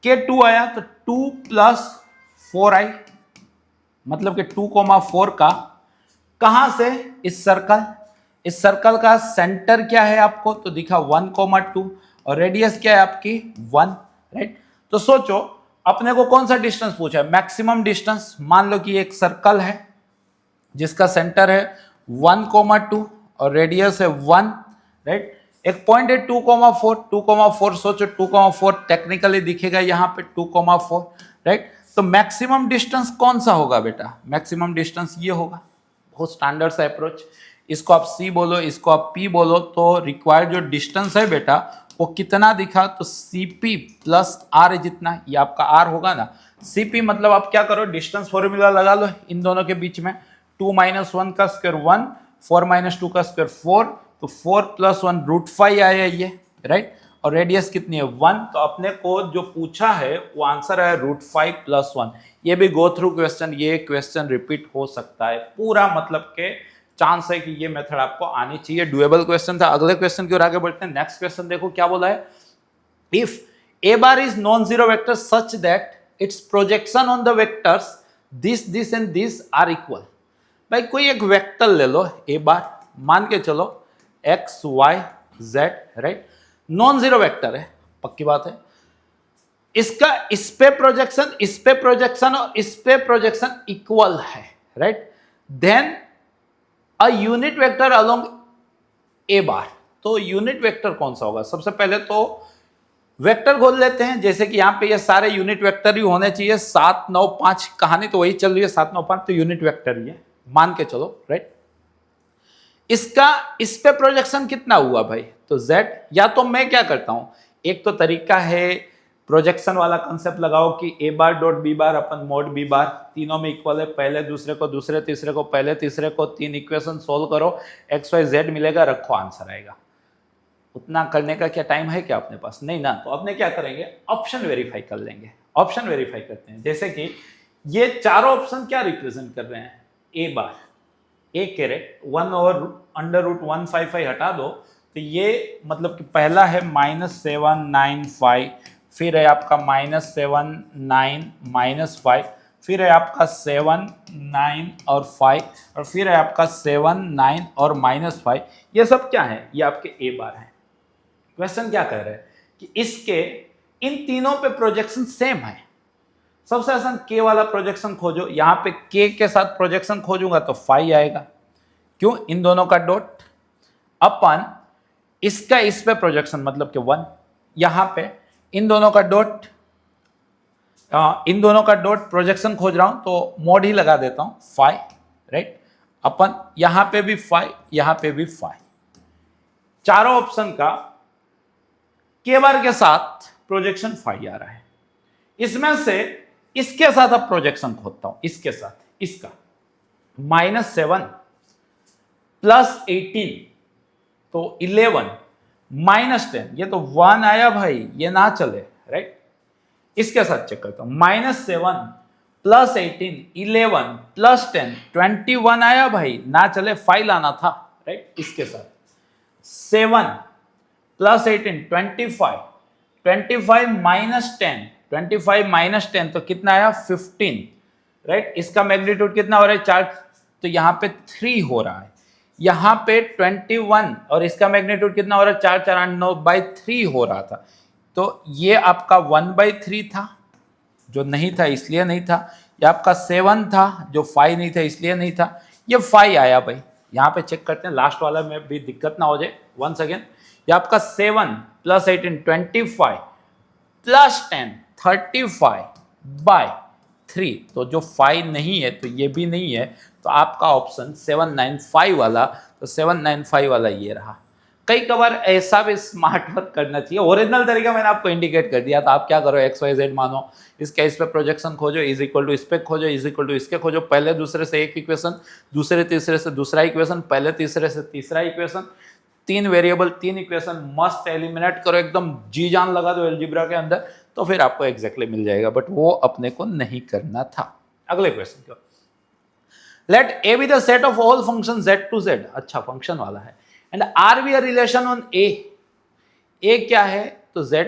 k 2 आया तो 2 प्लस 4 आई, मतलब कि 2,4 का कहां से, इस सर्कल का सेंटर क्या है आपको तो दिखा 1,2 और रेडियस क्या है आपकी 1, राइट। तो सोचो अपने को कौन सा डिस्टेंस पूछा है, मैक्सिमम डिस्टेंस। मान लो कि एक सर्कल है जिसका सेंटर है 1,2 और रेडियस है 1, राइट। एक पॉइंट है 2,4 सोचो 2,4 टेक्निकली दिखेगा यहाँ पे 2,4, राइट। तो मैक्सिमम डिस्टेंस कौन सा होगा बेटा? मैक्सिमम डिस्टेंस ये होगा, बहुत स्टैंडर्ड सा अप्रोच। इसको आप C बोलो, इसको आप P बोलो, तो रिक्वायर्ड जो डिस्टेंस है बेटा वो कितना दिखा? तो CP प्लस R जितना, ये आपका R होगा ना। CP मतलब आप क्या करो, डिस्टेंस फॉर्मूला लगा लो इन दोनों के बीच में, 2 - 1 का स्क्वायर 1, 4 - 2 का स्क्वायर 4, तो 4 + 1 √5 आया ये, राइट। और रेडियस कितनी है? 1। तो अपने को जो पूछा है वो आंसर है √5 + 1। ये भी गो थ्रू क्वेश्चन, ये क्वेश्चन रिपीट हो सकता है पूरा, मतलब के चांस है कि ये मेथड आपको आनी चाहिए। डुएबल क्वेश्चन था। अगले क्वेश्चन की ओर आगे बढ़ते हैं। नेक्स्ट क्वेश्चन देखो क्या बोला है। If A bar is non-zero vector such that its projection on the vectors this and this are equal। भाई कोई एक वेक्टर ले लो A बार, मान के चलो x y z, right. Non zero vector है, पक्की बात है। इसका इस पे प्रोजेक्शन, इस पे प्रोजेक्शन और इस पे प्रोजेक्शन इक्वल है, right. Then a unit vector along A bar. तो यूनिट वेक्टर कौन सा होगा? सबसे पहले तो वेक्टर खोल लेते हैं। जैसे कि यहां पे ये सारे यूनिट वेक्टर ही होने चाहिए। 7 9 5 कहानी तो वही चल रही है, 7 9 5 तो यूनिट वेक्टर ही है, मान के चलो, राइट। इसका इस पे प्रोजेक्शन कितना हुआ भाई? तो z। या तो मैं क्या करता हूं, एक तो तरीका है प्रोजेक्शन वाला कंसेप्ट लगाओ कि A bar dot B bar upon mode B बार, तीनों में इक्वल है, पहले दूसरे को, दूसरे तीसरे को, पहले तीसरे को, 3 इक्वेशन सोल्व करो, x y z मिलेगा, रखो, आंसर आएगा। उतना करने का क्या टाइम है क्या अपने पास? नहीं ना। तो अपने क्या करेंगे, ऑप्शन वेरीफाई कर लेंगे। ऑप्शन वेरीफाई करते हैं। जैसे कि ये चारों ऑप्शन क्या रिप्रेजेंट कर रहे हैं? A बार, A कैरेट 1/√155 हटा दो, तो ये मतलब कि पहला है -795, फिर है आपका -7 9 -5, फिर है आपका 7 9 और 5, और फिर है आपका 7 9 और -5। ये सब क्या है? ये आपके A बार है। क्वेश्चन क्या कह रहे हैं कि इसके इन तीनों पे प्रोजेक्शन सेम है। सबसे आसान K वाला प्रोजेक्शन खोजो। यहां पे K के साथ प्रोजेक्शन खोजूंगा तो 5 आएगा। क्यों? इन दोनों का डॉट अपन इसका इस पे प्रोजेक्शन मतलब कि 1, यहां पे इन दोनों का डॉट, इन दोनों का डॉट प्रोजेक्शन खोज रहा हूं तो मोड ही लगा देता हूं 5, राइट। अपन यहां पे भी 5, यहां पे भी 5। चारों ऑप्शन का K बार के साथ प्रोजेक्शन 5 आ रहा है। इसमें से इसके साथ अब प्रोजेक्शन खोजता हूं, इसके साथ, इसका -7 + 18 तो 11 -10, ये तो 1 आया भाई, ये ना चले, राइट। इसके साथ चेक करता हूं, -7 + 18 11 + 10 21 आया भाई, ना चले, 5 लाना था, राइट। इसके साथ 7 + 18 25 25 -10 25 -10 तो कितना आया? 15, राइट। इसका मैग्नीट्यूड कितना हो रहा है? 4, तो यहां पे 3 हो रहा है। यहां पे 21 और इसका मैग्नीट्यूड कितना हो रहा है? 4 4 8 9/3 हो रहा था। तो ये आपका 1/3 था, जो नहीं था इसलिए नहीं था। ये आपका 7 था, जो 5 नहीं था इसलिए नहीं था। ये 5 आया भाई। यहां पे चेक करते हैं लास्ट वाला में भी दिक्कत ना हो जाए। वंस अगेन, ये आपका 7 + 18 25 + 10 35/3, तो जो 5 नहीं है तो ये भी नहीं है। तो आपका ऑप्शन 795 वाला, तो 795 वाला ये रहा। कई कबार ऐसा भी स्मार्ट वर्क करना चाहिए। ओरिजिनल तरीका मैंने आपको इंडिकेट कर दिया था। आप क्या करो, एक्स वाई जेड मानो, इसके इस पे प्रोजेक्शन खोजो, इज इक्वल टू इस पे खोजो, इज इक्वल टू इसके खोजो, पहले दूसरे से एक इक्वेशन, दूसरे तीसरे से दूसरा इक्वेशन, पहले तीसरे से तीसरा इक्वेशन, 3 वेरिएबल 3 इक्वेशन मस्त एलिमिनेट करो, एकदम जी जान लगा दो अलजेब्रा के अंदर, तो फिर आपको एग्जैक्टली मिल जाएगा। बट वो अपने को नहीं करना था। अगले क्वेश्चन को, let a be the set of all function z to z। अच्छा, फंक्शन वाला है। And R be a relation on a. A क्या है? तो z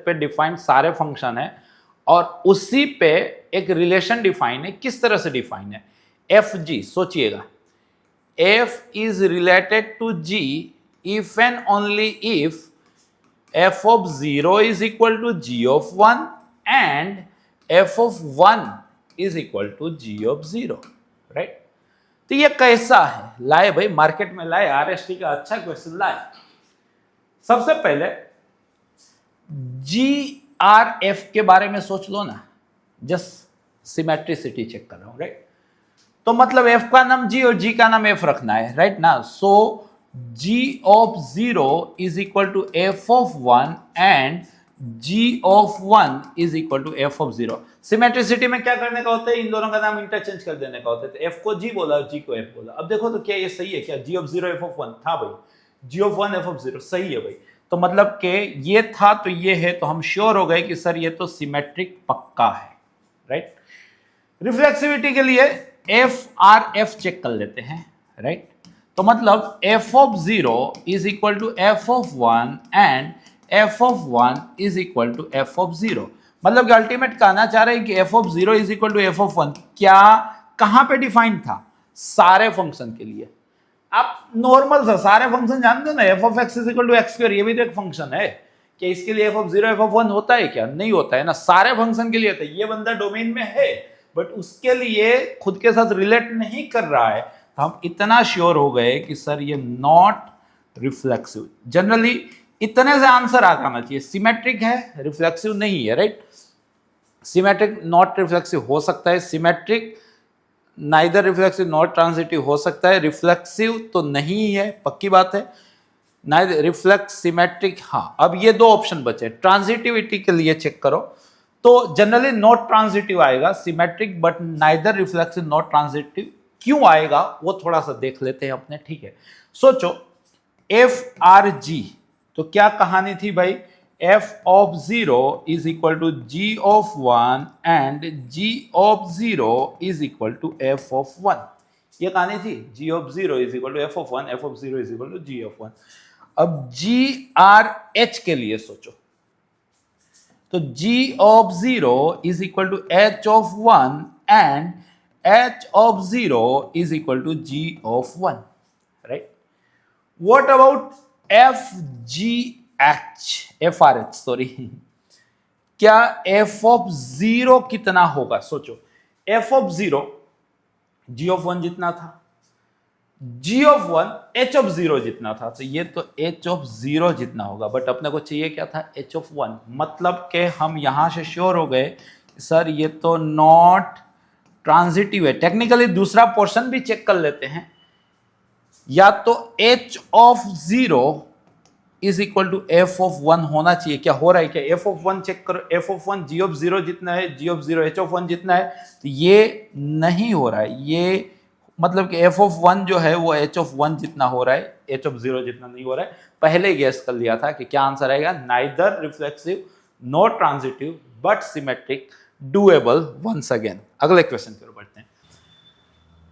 पे डिफाइंड सारे फंक्शन है और उसी पे एक रिलेशन डिफाइन है। किस तरह से डिफाइन है? एफ जी, सोचिएगा, f is related to g if and only if f of 0 is equal to g of 1 and f of 1 is equal to g of 0, right? तो ये कैसा है? लाए भाई, मार्केट में लाए, आरएसटी का अच्छा क्वेश्चन लाए। सबसे पहले GRF के बारे में सोच लो ना, जस्ट सिमेट्रिसिटी चेक कर रहा हूं, राइट। तो मतलब f का नाम g और g का नाम f रखना है, राइट ना। So g of 0 is equal to f of 1 and g of 1 is equal to f of 0। Symmetricity में क्या करने का होता है, इन दोनों का नाम इंटरचेंज कर देने का होता है। तो f को g बोला, g को f बोला। अब देखो तो क्या ये सही है क्या, g ऑफ 0 f ऑफ 1 था भाई, g ऑफ 1 f ऑफ 0 सही है भाई। तो मतलब कि ये था तो ये है, तो हम श्योर हो गए कि सर ये तो सिमेट्रिक पक्का है, राइट। रिफ्लेक्सिविटी के लिए एफ आर एफ चेक कर लेते हैं, राइट। तो मतलब f of 0 is equal to f of 1 and f of 1 is equal to f of 0। मतलब कि अल्टीमेट कहना चाह रहे हैं कि f of 0 is equal to f of 1 क्या कहां पे डिफाइंड था, सारे फंक्शन के लिए। आप नॉर्मल सा सारे फंक्शन जानते हो ना, f of x is equal to x square, ये भी तो एक फंक्शन है। कि इसके लिए f ऑफ 0 f ऑफ 1 होता है क्या, नहीं होता है ना, सारे फंक्शन के लिए होता है। ये बंदा डोमेन में है बट उसके लिए खुद के साथ रिलेट नहीं कर रहा है, तो हम इतना श्योर हो गए कि सर ये नॉट रिफ्लेक्सिव। जनरली इतने से आंसर आ जाना चाहिए, सिमेट्रिक है रिफ्लेक्सिव नहीं है, राइट। सिमेट्रिक नॉट रिफ्लेक्सिव हो सकता है, symmetric neither reflexive not transitive हो सकता है, रिफ्लेक्सिव तो नहीं है, पक्की बात है। नाइदर रिफ्लेक्स सिमेट्रिक, हाँ। अब ये दो ऑप्शन बचे, ट्रांजिटिविटी के लिए चेक करो तो जनरली नॉट ट्रांजिटिव आएगा, symmetric but neither reflexive not transitive. क्यों आएगा वो थोड़ा सा देख लेते हैं अपने, ठीक है। सोचो एफ आर जी, तो क्या कहानी थी भाई, f of 0 is equal to g of 1 and g of 0 is equal to f of 1। ये कहानी थी, g of 0 is equal to f of 1, f of 0 is equal to g of 1। अब g r h के लिए सोचो, तो g of 0 is equal to h of 1 and h of 0 is equal to g of 1, right. What about f g h, f r h sorry, क्या f of 0 कितना होगा, सोचो f of 0 g of 1 जितना था, g of 1 h of 0 जितना था, तो ये तो h ऑफ 0 जितना होगा। बट अपने को चाहिए क्या था, h ऑफ 1। मतलब कि हम यहां से श्योर हो गए सर ये तो नॉट ट्रांजिटिव है। टेक्निकली दूसरा पोर्शन भी चेक कर लेते हैं, या तो h of 0 is equal to f of 1 होना चाहिए। क्या हो रहा है, क्या f ऑफ 1 चेक करो, f ऑफ 1 g ऑफ 0 जितना है, g ऑफ 0 h ऑफ 1 जितना है, तो ये नहीं हो रहा है। ये मतलब कि f ऑफ 1 जो है वो h ऑफ 1 जितना हो रहा है, h ऑफ 0 जितना नहीं हो रहा है। पहले गेस कर लिया था कि क्या आंसर आएगा, neither reflexive not transitive but symmetric doable. Once again अगले क्वेश्चन की ओर बढ़ते हैं।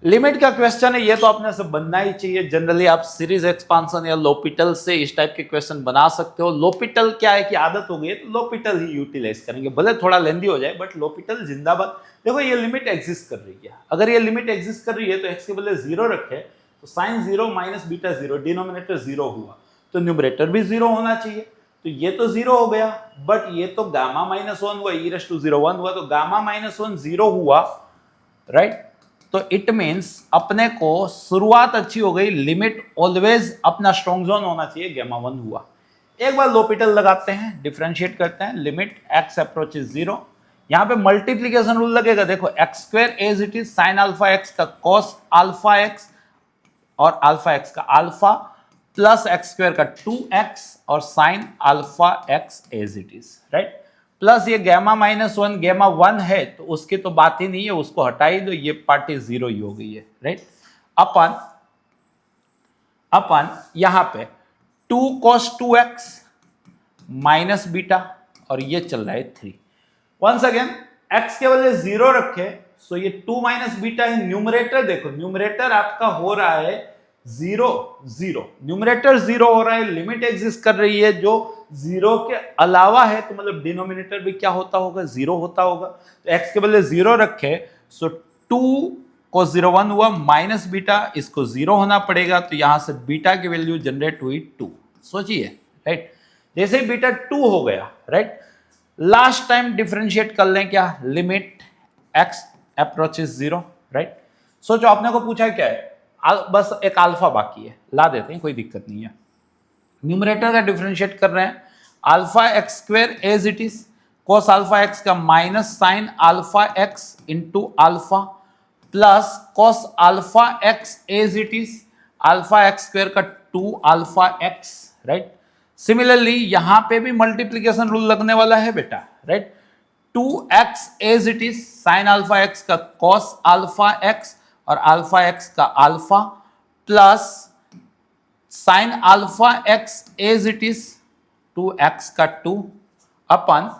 लिमिट का क्वेश्चन है, ये तो अपने से बनना ही चाहिए। जनरली आप सीरीज एक्सपांशन या लोपिटल से इस टाइप के क्वेश्चन बना सकते हो। लोपिटल क्या है कि आदत हो गई है तो लोपिटल ही यूटिलाइज करेंगे, भले थोड़ा लेंदी हो जाए बट लोपिटल जिंदाबाद। देखो ये लिमिट एग्जिस्ट कर रही है, अगर ये लिमिट एग्जिस्ट कर रही है तो एक्स के बदले 0 रखे तो साइन 0 माइनस बीटा 0, डिनोमिनेटर 0 हुआ तो न्यूमरेटर भी 0 होना चाहिए। तो ये तो 0 हो गया, बट ये तो गामा माइनस 1 हुआ, e रेज़ टू 0 1 हुआ, तो गामा माइनस 1 0 हुआ, राइट। तो इट मीन्स अपने को शुरुआत अच्छी हो गई, लिमिट ऑलवेज अपना स्ट्रॉन्ग जोन होना चाहिए, गामा 1 हुआ। एक बार लोपिटल लगाते हैं, डिफरेंशिएट करते हैं, लिमिट x अप्रोचेस 0। यहां पे मल्टीप्लीकेशन रूल लगेगा, देखो x square as it is sine alpha x का cos अल्फा x और अल्फा x का अल्फा प्लस x स्क्वायर का 2x और sine alpha x as it is, right. Plus ये गैमा माइनस 1 गैमा 1 है तो उसकी तो बात ही नहीं है, उसको हटा ही दो, ये पार्टी 0 ही हो गई है, राइट। अपन यहां पे 2 cos 2x माइनस बीटा और ये चल रहा है 3। वंस अगेन x के बदले 0 रखे, सो ये 2 माइनस बीटा है। न्यूमरेटर देखो, न्यूमरेटर आपका हो रहा है 0 0, न्यूमरेटर 0 हो रहा है, लिमिट एग्जिस्ट कर रही है जो 0 के अलावा है, तो मतलब डिनोमिनेटर भी क्या होता होगा, 0 होता होगा। तो x के बदले 0 रखे, सो 2 cos 0 1 हुआ माइनस बीटा, इसको 0 होना पड़ेगा, तो यहां से बीटा की वैल्यू जनरेट हुई 2। सोचिए, राइट। जैसे ही बीटा 2 हो गया, राइट, लास्ट टाइम डिफरेंशिएट कर लें, क्या, लिमिट x अप्रोचेस 0, राइट। सोचो आपने को पूछा क्या है, बस एक अल्फा बाकी है, ला देते हैं, कोई दिक्कत नहीं है। न्यूमरेटर का डिफरेंशिएट कर रहे हैं, alpha x square as it is cos alpha x का minus sine alpha x into alpha plus cos alpha x as it is alpha x square का 2 अल्फा एक्स, राइट। सिमिलरली यहां पे भी multiplication rule लगने वाला है बेटा, right. 2x as it is sine alpha x का cos अल्फा एक्स और अल्फा एक्स का alpha plus sine alpha x as it is 2x का 2 अपन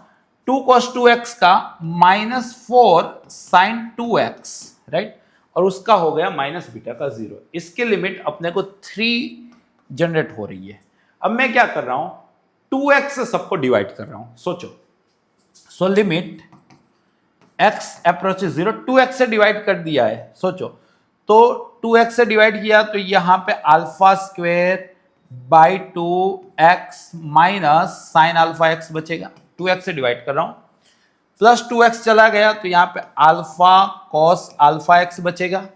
2 cos 2x का -4 साइन 2x, राइट। और उसका हो गया माइनस बीटा का 0। इसकी लिमिट अपने को 3 जनरेट हो रही है। अब मैं क्या कर रहा हूं, 2x से सबको डिवाइड कर रहा हूं। सोचो, so limit x approaches 0, 2x से डिवाइड कर दिया है। सोचो तो 2x से डिवाइड किया तो यहां पे alpha square by 2x minus sine alpha x बचेगा। 2x से डिवाइड कर रहा हूं, प्लस 2x चला गया तो यहां पे अल्फा कॉस अल्फा एक्स बचेगा।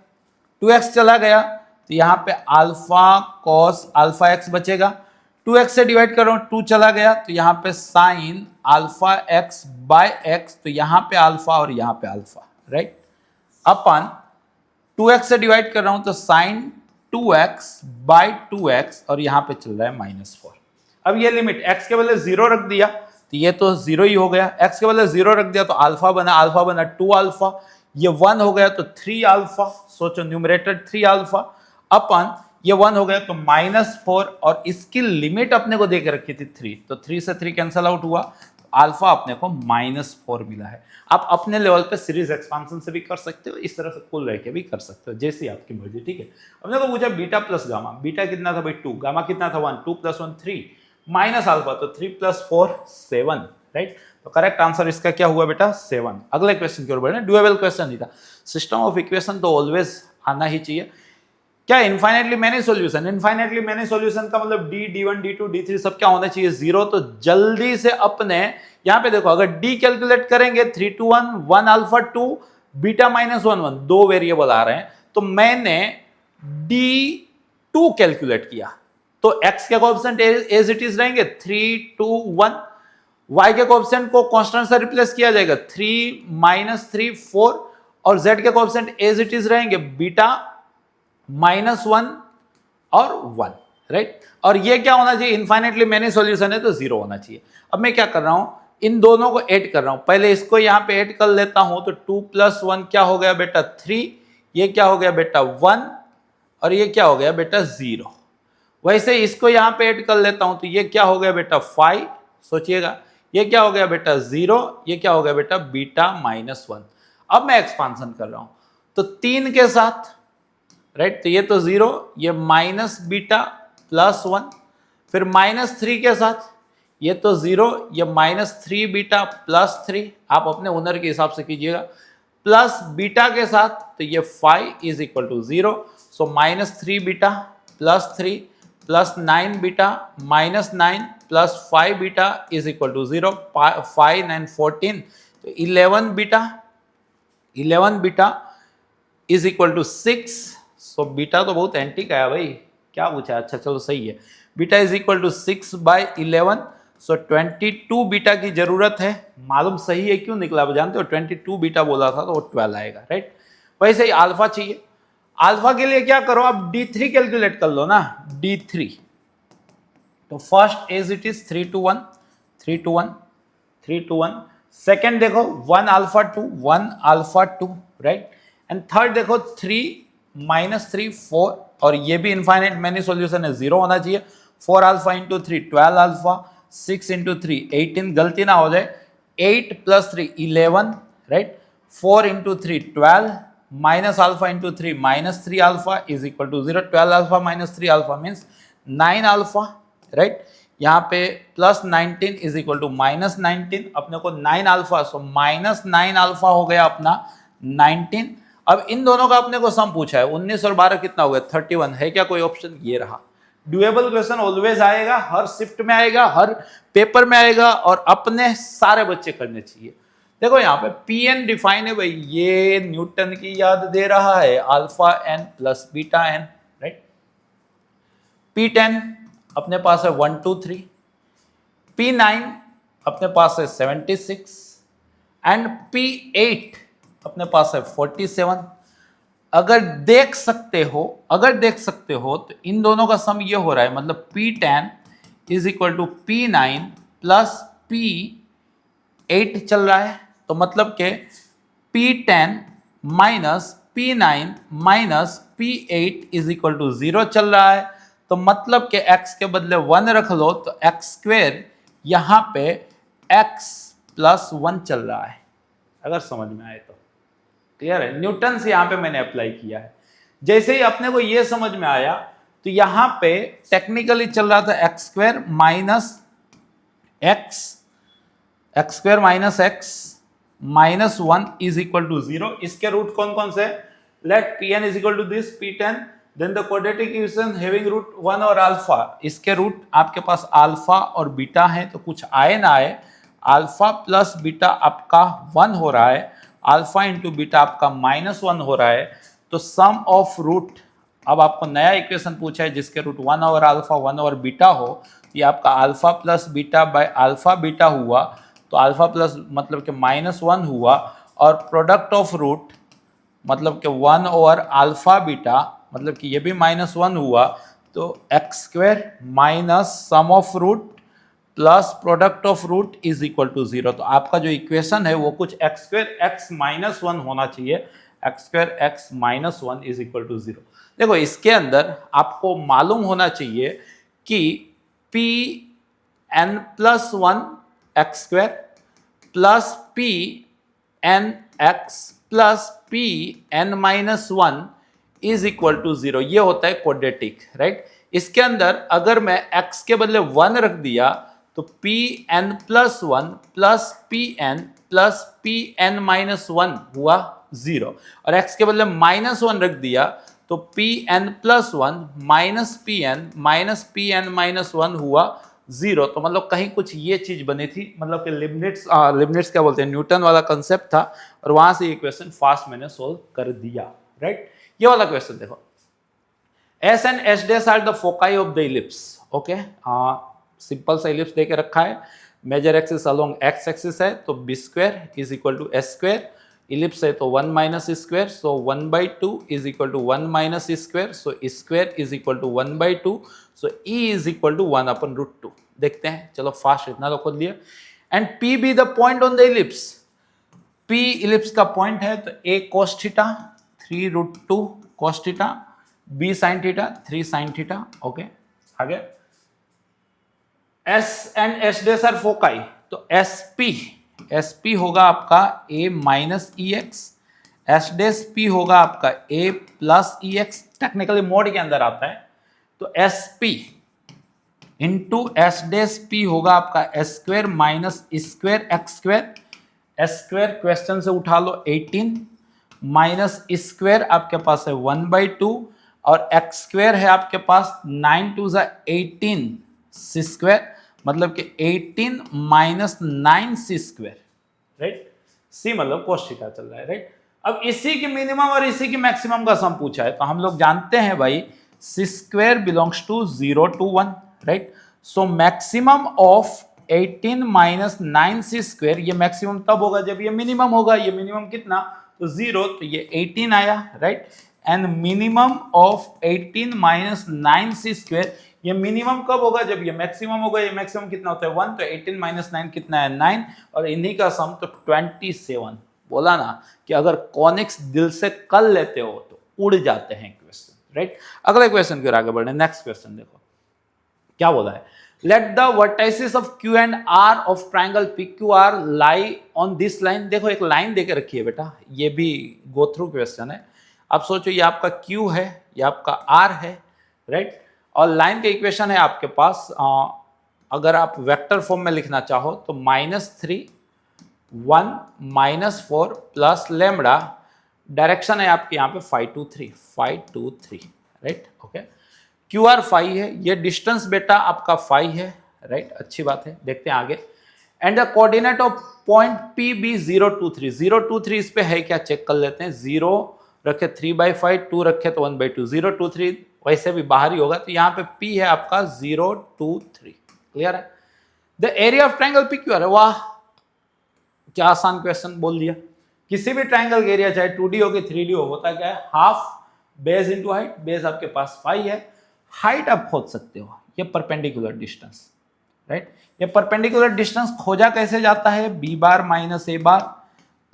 2x चला गया तो यहां पे अल्फा कॉस अल्फा एक्स बचेगा। 2x से डिवाइड कर रहा हूं, 2 चला गया तो यहां पे sine alpha x by x, तो यहां पे अल्फा और यहां पे अल्फा, राइट। अपन 2x से डिवाइड कर रहा हूं तो साइन 2x बाय 2x और यहां पे चल रहा है -4। अब ये लिमिट x के बदले 0 रख दिया तो ये तो 0 ही हो गया, x के बदले 0 रख दिया तो अल्फा बना 2 अल्फा, ये 1 हो गया तो 3 अल्फा। सोचो न्यूमरेटर 3 अल्फा अपन ये 1 हो गया तो -4 और इसकी लिमिट अपने को दे के रखी थी 3, तो 3 से 3 कैंसल आउट हुआ तो अल्फा अपने को -4 मिला है। आप अपने लेवल पे सीरीज एक्सपांशन से भी कर सकते हो, इस तरह से कुल रह के भी कर सकते हो, जैसी आपकी मर्जी, ठीक है। हमने को पूछा बीटा प्लस गामा, बीटा कितना था भाई 2, गामा कितना था 1, 2 + 1 3 माइनस अल्फा तो 3 + 4 7, राइट। तो करेक्ट आंसर इसका क्या हुआ बेटा 7। अगले क्वेश्चन की ओर बढ़े, ड्यूएबल क्वेश्चन नहीं था। सिस्टम ऑफ इक्वेशन तो ऑलवेज आना ही चाहिए। क्या infinitely many solution, infinitely many solution का मतलब d d1 d2 d3 सब क्या होना चाहिए 0। तो जल्दी से अपने यहां पे देखो, अगर d कैलकुलेट करेंगे 3 to 1 1 अल्फा 2 बीटा -1 1, 2 वेरिएबल आ रहे हैं तो मैंने d2 कैलकुलेट किया तो x के कोएफिशिएंट एज इट इज रहेंगे 3 2 1, y के कोएफिशिएंट को कांस्टेंट से रिप्लेस किया जाएगा 3 -3 4 और z के कोएफिशिएंट एज इट इज रहेंगे बीटा -1 और 1, राइट। और ये क्या होना चाहिए, इनफाइनाइटली मैनी सॉल्यूशन है तो 0 होना चाहिए। अब मैं क्या कर रहा हूं, इन दोनों को ऐड कर रहा हूं। पहले इसको यहां पे ऐड कर लेता हूं तो 2 + 1 क्या हो गया बेटा 3, ये क्या हो गया बेटा 1 और ये क्या हो गया बेटा 0। वैसे इसको यहां पे ऐड कर लेता हूं तो ये क्या हो गया बेटा 5, सोचिएगा ये क्या हो गया बेटा 0, ये क्या हो गया बेटा बीटा -1। अब मैं एक्सपांशन कर रहा हूं तो 3 के साथ, राइट, तो ये तो 0, ये माइनस बीटा +1, फिर -3 के साथ ये तो 0, ये -3 बीटा +3, आप अपने ओनर के हिसाब से कीजिएगा, प्लस बीटा के साथ तो ये 5 = 0, सो -3 beta +3 plus 9 beta -9 plus 5 beta = 0, 5 9 14, तो 11 बीटा = 6। सो बीटा तो बहुत एंटीक आया भाई, क्या पूछा, अच्छा चलो सही है, बीटा = 6/11, सो 22 बीटा की जरूरत है। मालूम सही है क्यों निकला, आप जानते हो 22 बीटा बोला था तो वो 12 आएगा, राइट। वैसे ही अल्फा चाहिए, अल्फा के लिए क्या करो आप d3 कैलकुलेट कर लो ना, d3 तो first as it is 3 to 1 3 to 1 3 to 1, second देखो 1 alpha 2 1 alpha 2, right, and third देखो 3 -3 4 और ये भी इनफाइनाइट मैनी सॉल्यूशन है, 0 होना चाहिए। 4 अल्फा × 3 12 अल्फा, 6 × 3 18, गलती ना हो जाए, 8 + 3 11, right, 4 × 3 12 minus alpha × 3 -3 alpha = 0, 12 alpha -3 alpha means 9 alpha, right. यहाँ पे +19 = -19, अपने को 9 अल्फा, सो -9 अल्फा हो गया अपना 19। अब इन दोनों का अपने को सम पूछा है, 19 और 12 कितना हो गया 31, है क्या कोई ऑप्शन, ये रहा। ड्यूएबल क्वेश्चन ऑलवेज आएगा, हर शिफ्ट में आएगा, हर पेपर में आएगा और अपने सारे बच्चे करने चाहिए। देखो यहाँ पे Pn डिफाइन है भाई, ये न्यूटन की याद दे रहा है, alpha n plus beta n, right. P10 अपने पास है 1 2 3, P9 अपने पास है 76 एंड P8 अपने पास है 47। अगर देख सकते हो तो इन दोनों का सम ये हो रहा है, मतलब P10 is equal to P9 plus P8 चल रहा है। तो मतलब के P10 minus P9 minus P8 is equal to 0 चल रहा है। तो मतलब के x के बदले 1 रख लो तो x स्क्वेयर यहां पे x प्लस 1 चल रहा है, अगर समझ में आए तो। क्लियर है? न्यूटन से यहां पे मैंने अप्लाई किया है। जैसे ही अपने को ये समझ में आया तो यहां पे टेक्निकली चल रहा था x square minus x minus 1 is equal to 0। इसके रूट कौन कौन से? Let Pn is equal to this P10, then the quadratic equation having root 1 और अल्फा। इसके रूट आपके पास अल्फा और बीटा है, तो कुछ आए ना आए, अल्फा प्लस बीटा आपका 1 हो रहा है, अल्फा इंटू बीटा आपका -1 हो रहा है। तो सम ऑफ रूट, अब आपको नया इक्वेशन पूछा है जिसके रूट 1 और अल्फा 1 और बीटा हो, ये आपका alpha plus beta by alpha beta हुआ, तो अल्फा प्लस मतलब कि -1 हुआ, और प्रोडक्ट ऑफ रूट मतलब कि 1 और अल्फा बीटा मतलब कि ये भी -1 हुआ, तो x square minus sum of root plus product of root is equal to 0। तो आपका जो इक्वेशन है वो कुछ एक्स स्क्वायर एक्स माइनस 1 होना चाहिए, x square x minus 1 is equal to 0। देखो इसके अंदर आपको मालूम होना चाहिए कि p n plus 1 x square plus p n x plus p n minus 1 is equal to 0, ये होता है क्वाड्रेटिक, राइट। इसके अंदर अगर मैं x के बदले 1 रख दिया तो p n plus 1 plus p n minus 1 हुआ 0, और x के बदले -1 रख दिया तो p n plus 1 minus p n minus 1 हुआ 0। तो मतलब कहीं कुछ ये चीज बनी थी, मतलब कि लिबनिट्ज क्या बोलते हैं, न्यूटन वाला कंसेप्ट था, और वहां से ये क्वेश्चन फास्ट मैंने सोल्व कर दिया, राइट। ये वाला क्वेश्चन देखो, S and S dash are the foci of the ellipse, okay. Simple सा इलिप्स देके रखा है, major axis along x axis है, तो b square is equal to s square, ellipse है तो 1 minus square, so 1/2 is equal to 1 minus square, so square is equal to 1/2, so e is equal to 1/√2। देखते हैं, चलो fast, इतना तो खोल दिया। And p be the point on the ellipse, p ellipse का पॉइंट है, तो a cos theta 3√2 cos theta, b sin theta 3 sin theta, okay. आगे S and S dash are foci, तो SP होगा आपका A minus EX, S dash P होगा आपका A plus EX, technically mod के अंदर आता है, तो SP into S dash P होगा आपका S square minus square x square, S square question से उठा लो 18 माइनस स्क्वायर आपके पास है 1/2, और एक्स स्क्वायर है आपके पास 9 2 18 सी स्क्वायर, मतलब कि 18 माइनस 9 सी स्क्वायर, राइट। सी मतलब cos थीटा चल रहा है, राइट। अब इसी की मिनिमम और इसी की मैक्सिमम का सम पूछा है, तो हम लोग जानते हैं भाई c square belongs to 0 to 1, right. So maximum of 18 minus 9 c square, ये मैक्सिमम तब होगा जब ये मिनिमम होगा, ये मिनिमम कितना, तो 0, तो ये 18 आया, right. And minimum of 18 minus 9 c square, ये मिनिमम कब होगा, जब ये मैक्सिमम होगा। ये मैक्सिमम कितना होता है 1, तो 18 माइनस 9 कितना है 9, और इन्हीं का सम तो 27। बोला ना कि अगर कॉनिक्स दिल से कर लेते हो तो उड़ जाते हैं क्वेश्चन, राइट। अगले क्वेश्चन की ओर आगे बढ़े, नेक्स्ट क्वेश्चन देखो क्या बोला है। Let the vertices of Q and R of triangle PQR lie on this line. देखो एक लाइन देके रखी है बेटा, ये भी गो थ्रू क्वेश्चन है। अब सोचो ये आपका Q है, ये आपका R है, राइट। और लाइन के इक्वेशन है आपके पास, अगर आप वेक्टर फॉर्म में लिखना चाहो तो -3 1 -4 प्लस लेमडा, डायरेक्शन है आपके यहाँ पे 5 2 3, राइट, ओके। QR 5 है, ये डिस्टेंस बेटा आपका 5 है, राइट, अच्छी बात है। देखते हैं आगे। And the coordinate of point PB 0 2 3, 0 2 3 इस पे है क्या चेक कर लेते हैं। 0 रखे 3/5, 2 रखे तो 1/2, 0 2 3 वैसे भी बाहर ही होगा, तो यहाँ पे P है आपका 0 2 3, क्लियर है। The area of triangle PQR। वाह, क्या आसान क्वेश्चन बोल दिया। किसी भी ट्रायंगल का एरिया चाहे 2D हो कि 3D हो, होता क्या है, half base into height. Base आपके पास 5 है, हाइट आप खोज सकते हो, ये परपेंडिकुलर डिस्टेंस, राइट। ये परपेंडिकुलर डिस्टेंस खोजा कैसे जाता है, बी बार माइनस ए बार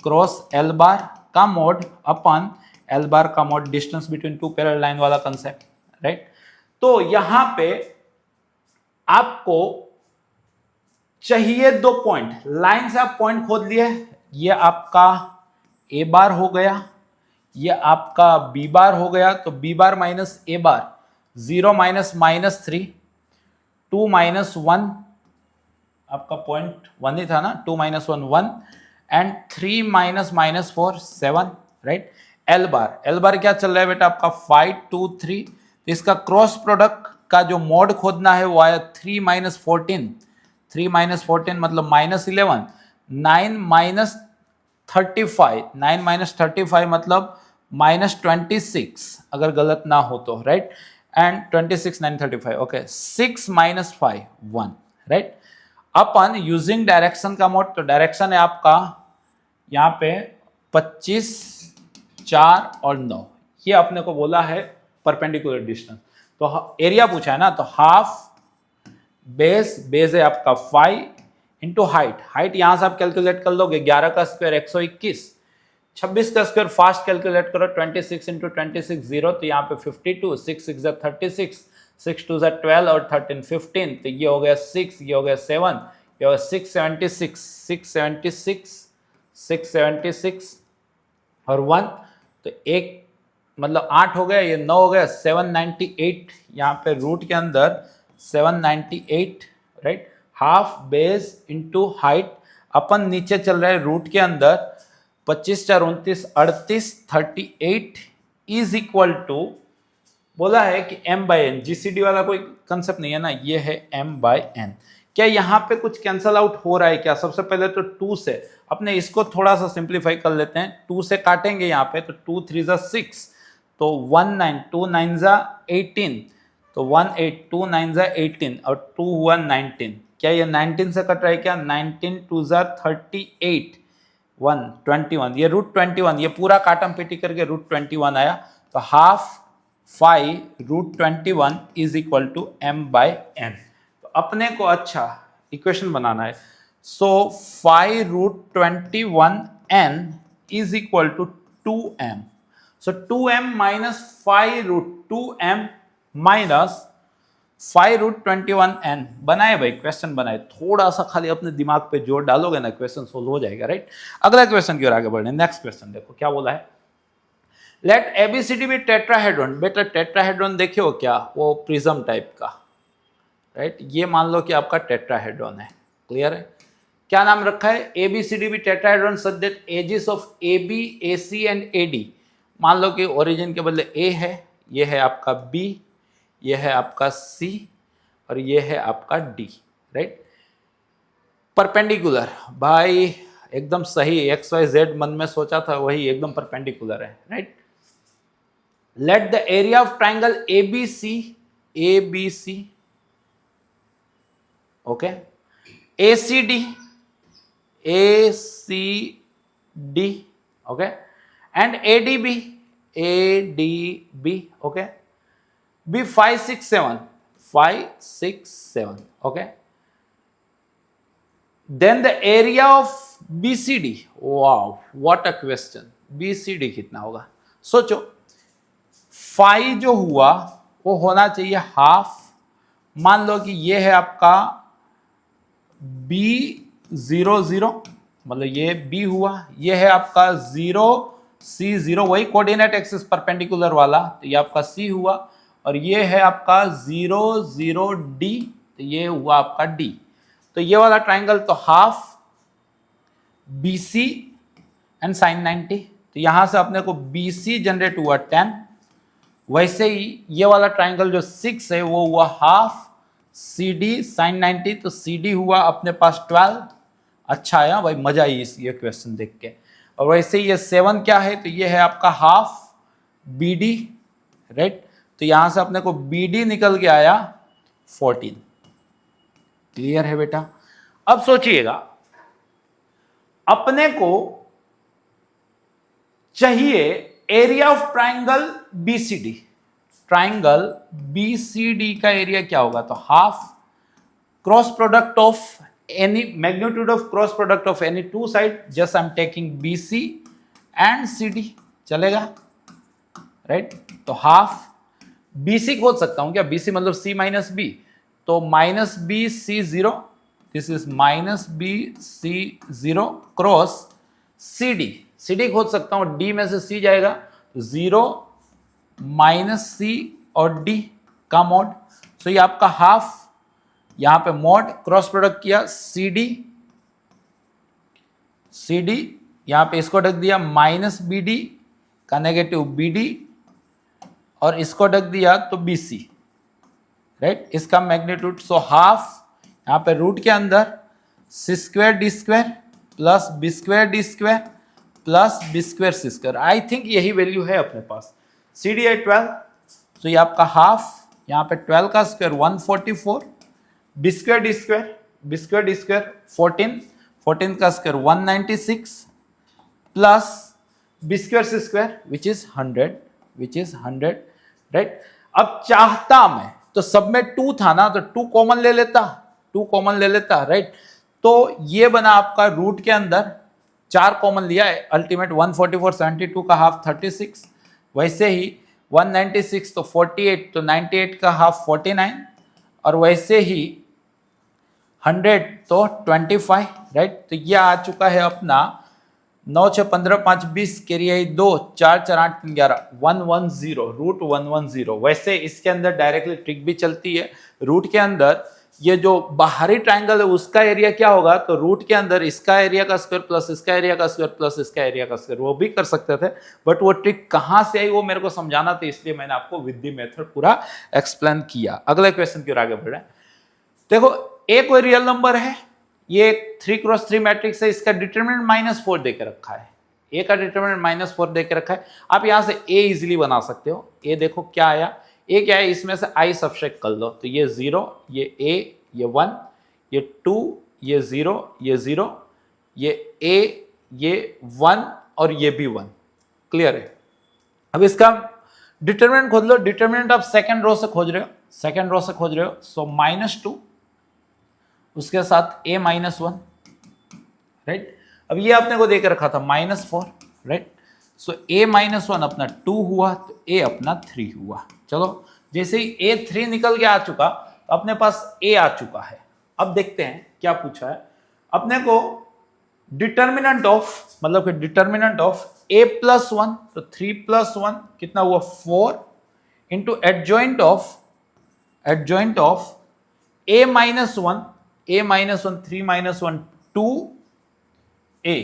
क्रॉस एल बार का मोड अपन एल बार का mode, distance between two parallel line वाला कंसेप्ट, राइट। तो यहां पे आपको चाहिए 2 पॉइंट, लाइन से आप पॉइंट खोद लिए, ये आपका ए बार हो गया, ये आपका बी बार हो गया। तो बी बार माइनस ए बार, 0 माइनस माइनस 3, 2 माइनस 1, आपका पॉइंट 1 ही था ना, 2 minus 1 1, and 3 minus minus 4 7, right. L बार क्या चल रहा है बेटा आपका 5 2 3, इसका क्रॉस प्रोडक्ट का जो मोड खोदना है वो आया 3 माइनस 14, 3 माइनस 14 मतलब माइनस 11, 9 माइनस 35, 9 माइनस 35 मतलब माइनस 26 अगर गलत ना हो तो, right. And 26 9 35, okay. 6 minus 5 1, right. Upon using direction का मोड, तो डायरेक्शन है आपका यहाँ पे 25 4 और 9, ये अपने को बोला है परपेंडिकुलर डिस्टेंस। तो एरिया पूछा है ना, तो हाफ बेस है आपका 5 इंटू हाइट यहां से आप कैलकुलेट कर लोगे, 11 का स्क्वायर 121, 26 का स्क्वायर फास्ट कैलकुलेट करो, 26 इंटू 26 0, तो यहाँ पे 52, 6 6 36, 6 2 12 और 13 15, तो ये हो गया 6, ये हो गया 7, ये हो गया 676, 676, 676 और 1, तो एक मतलब 8 हो गया, ये 9 हो गया, 798, यहाँ पे रूट के अंदर 798, right. Half base into height, अपन नीचे चल रहे रूट के अंदर 25 4 29 38 38 इज इक्वल टू, बोला है कि m बाई एन, जीसीडी वाला कोई कंसेप्ट नहीं है ना, ये है m बाई एन। क्या यहाँ पे कुछ कैंसल आउट हो रहा है क्या? सबसे पहले तो 2 से अपने इसको थोड़ा सा सिंप्लीफाई कर लेते हैं, 2 से काटेंगे यहाँ पे, तो 2 3 जा 6, तो 1 9, 2 9 जा 18, तो 1 8, 2 9 जा 18 और 2 हुआ 19। क्या ये 19 से कट रहा है क्या? 19 2 जा 38, 1 21, ये रूट 21, ये पूरा काटम पीटी करके रूट 21 आया, तो half 5 root 21 is equal to m by n. तो अपने को अच्छा इक्वेशन बनाना है, so 5 root 21 n is equal to 2m, so 2m minus 5 root 2m minus 5 root 21 n। बनाए भाई, क्वेश्चन बनाए, थोड़ा सा खाली अपने दिमाग पे जोर डालोगे ना, क्वेश्चन सोल्व हो जाएगा, राइट। अगला क्वेश्चन की ओर आगे बढ़ने, नेक्स्ट क्वेश्चन देखो क्या बोला है, लेट एबीसीडी बी टेट्राहेड्रॉन। बेटा टेट्राहेड्रॉन देखे हो क्या, वो प्रिज्म टाइप का, राइट। ये मान लो कि आपका टेट्राहेड्रॉन है, क्लियर है। क्या नाम रखा है, ABCD be tetrahedron such that edges of AB AC and AD। मान लो कि ओरिजिन के बदले A है, ये है आपका B, ये है आपका C और ये है आपका D, राइट। परपेंडिकुलर, भाई एकदम सही, XYZ मन में सोचा था वही एकदम परपेंडिकुलर है, right. Let the area of triangle ABC okay, ACD okay, and ADB okay, be 5 6 7 okay, then the area of BCD, wow what a question, BCD कितना होगा सोचो। 5 जो हुआ वो होना चाहिए हाफ, मान लो कि ये है आपका B00 मतलब ये B हुआ, ये है आपका 0 C0 वही कोऑर्डिनेट एक्सिस परपेंडिकुलर वाला, तो ये आपका C हुआ, और ये है आपका 0 0 D, तो ये हुआ आपका D। तो ये वाला ट्राइंगल तो हाफ BC एंड साइन 90, तो यहां से अपने को BC जनरेट हुआ 10। वैसे ही ये वाला ट्राइंगल जो 6 है वो हुआ हाफ CD साइन 90, तो CD हुआ अपने पास 12। अच्छा है भाई, मजा आई इस ये क्वेश्चन देख के। और वैसे ही ये 7 क्या है, तो ये है आपका हाफ BD, राइट। तो यहां से अपने को BD निकल के आया 14, क्लियर है बेटा। अब सोचिएगा, अपने को चाहिए area of triangle BCD. Triangle BCD का एरिया क्या होगा? तो half cross product of any magnitude of cross product of any two side, just I am taking BC and CD, चलेगा? राइट, तो हाफ बीसी खोज सकता हूं क्या? बीसी मतलब सी माइनस बी, तो minus B C zero, this is minus B C zero cross C D. C D खोज सकता हूं, डी में से सी जाएगा, जीरो माइनस सी और डी का मॉड, सो ये आपका हाफ, यहां पे मॉड क्रॉस प्रोडक्ट किया सी डी, सी डी यहां पे इसको ढक दिया माइनस बी डी का नेगेटिव बी डी, और इसको ढक दिया तो बी सी, राइट, इसका मैग्नीट्यूड। सो हाफ यहां पे रूट के अंदर c square D square plus B square D square plus B square C square. I think यही वैल्यू है अपने पास। सी डी है 12, तो ये आपका हाफ, यहाँ पे 12 का square 144, B square D square, B square D square 14, 14 का स्क्वायर 196 plus B square C square which is 100, which is 100, right. अब चाहता मैं तो सब में 2 था ना, तो 2 कॉमन ले लेता, 2 कॉमन ले लेता, राइट। तो ये बना आपका रूट के अंदर 4 कॉमन लिया है, अल्टीमेट 144, 72 का हाफ 36, वैसे ही 196 तो 48, तो 98 का हाफ 49, और वैसे ही 100 तो 25, राइट। तो ये आ चुका है अपना 9 6 15 5 20 कैरी 2 4 4 8 3 11 110, रूट 110। वैसे इसके अंदर डायरेक्टली ट्रिक भी चलती है। रूट के अंदर ये जो बाहरी ट्राइंगल है उसका एरिया क्या होगा, तो रूट के अंदर इसका एरिया का स्क्वायर प्लस इसका एरिया का स्क्वायर प्लस इसका एरिया का स्क्वायर, वो भी कर सकते थे, बट वो ट्रिक कहां से आई वो मेरे को समझाना था, इसलिए मैंने आपको विद द मेथड पूरा एक्सप्लेन किया। अगले क्वेश्चन की ओर आगे बढ़े। देखो, ए कोई रियल नंबर है, ये 3x3 मैट्रिक्स है, इसका डिटरमिनेंट -4 देके रखा है, ए का डिटरमिनेंट -4 देके रखा है। आप यहां से ए इजीली बना सकते हो। ए देखो क्या आया, ए क्या है, इसमें से आई सब्ट्रैक्ट कर लो, तो ये 0, ये ए, ये 1, ये 2, ये 0, ये 0, ये ए, ये 1 और ये भी 1, क्लियर है। अब इसका डिटरमिनेंट खोज लो। डिटरमिनेंट आप सेकंड रो से खोज रहे हो, सेकंड रो से खोज रहे हो, सो -2 उसके साथ a -1, राइट। अब ये आपने को देकर रखा था -4, राइट। सो a -1 अपना 2 हुआ, तो a अपना 3 हुआ। चलो, जैसे ही a 3 निकल के आ चुका, तो अपने पास a आ चुका है। अब देखते हैं क्या पूछा है अपने को। डिटर्मिनेंट ऑफ, मतलब कि डिटर्मिनेंट ऑफ a + 1, तो 3 + 1 कितना हुआ 4, into adjoint of a - 1, a -1 3 -1 2a,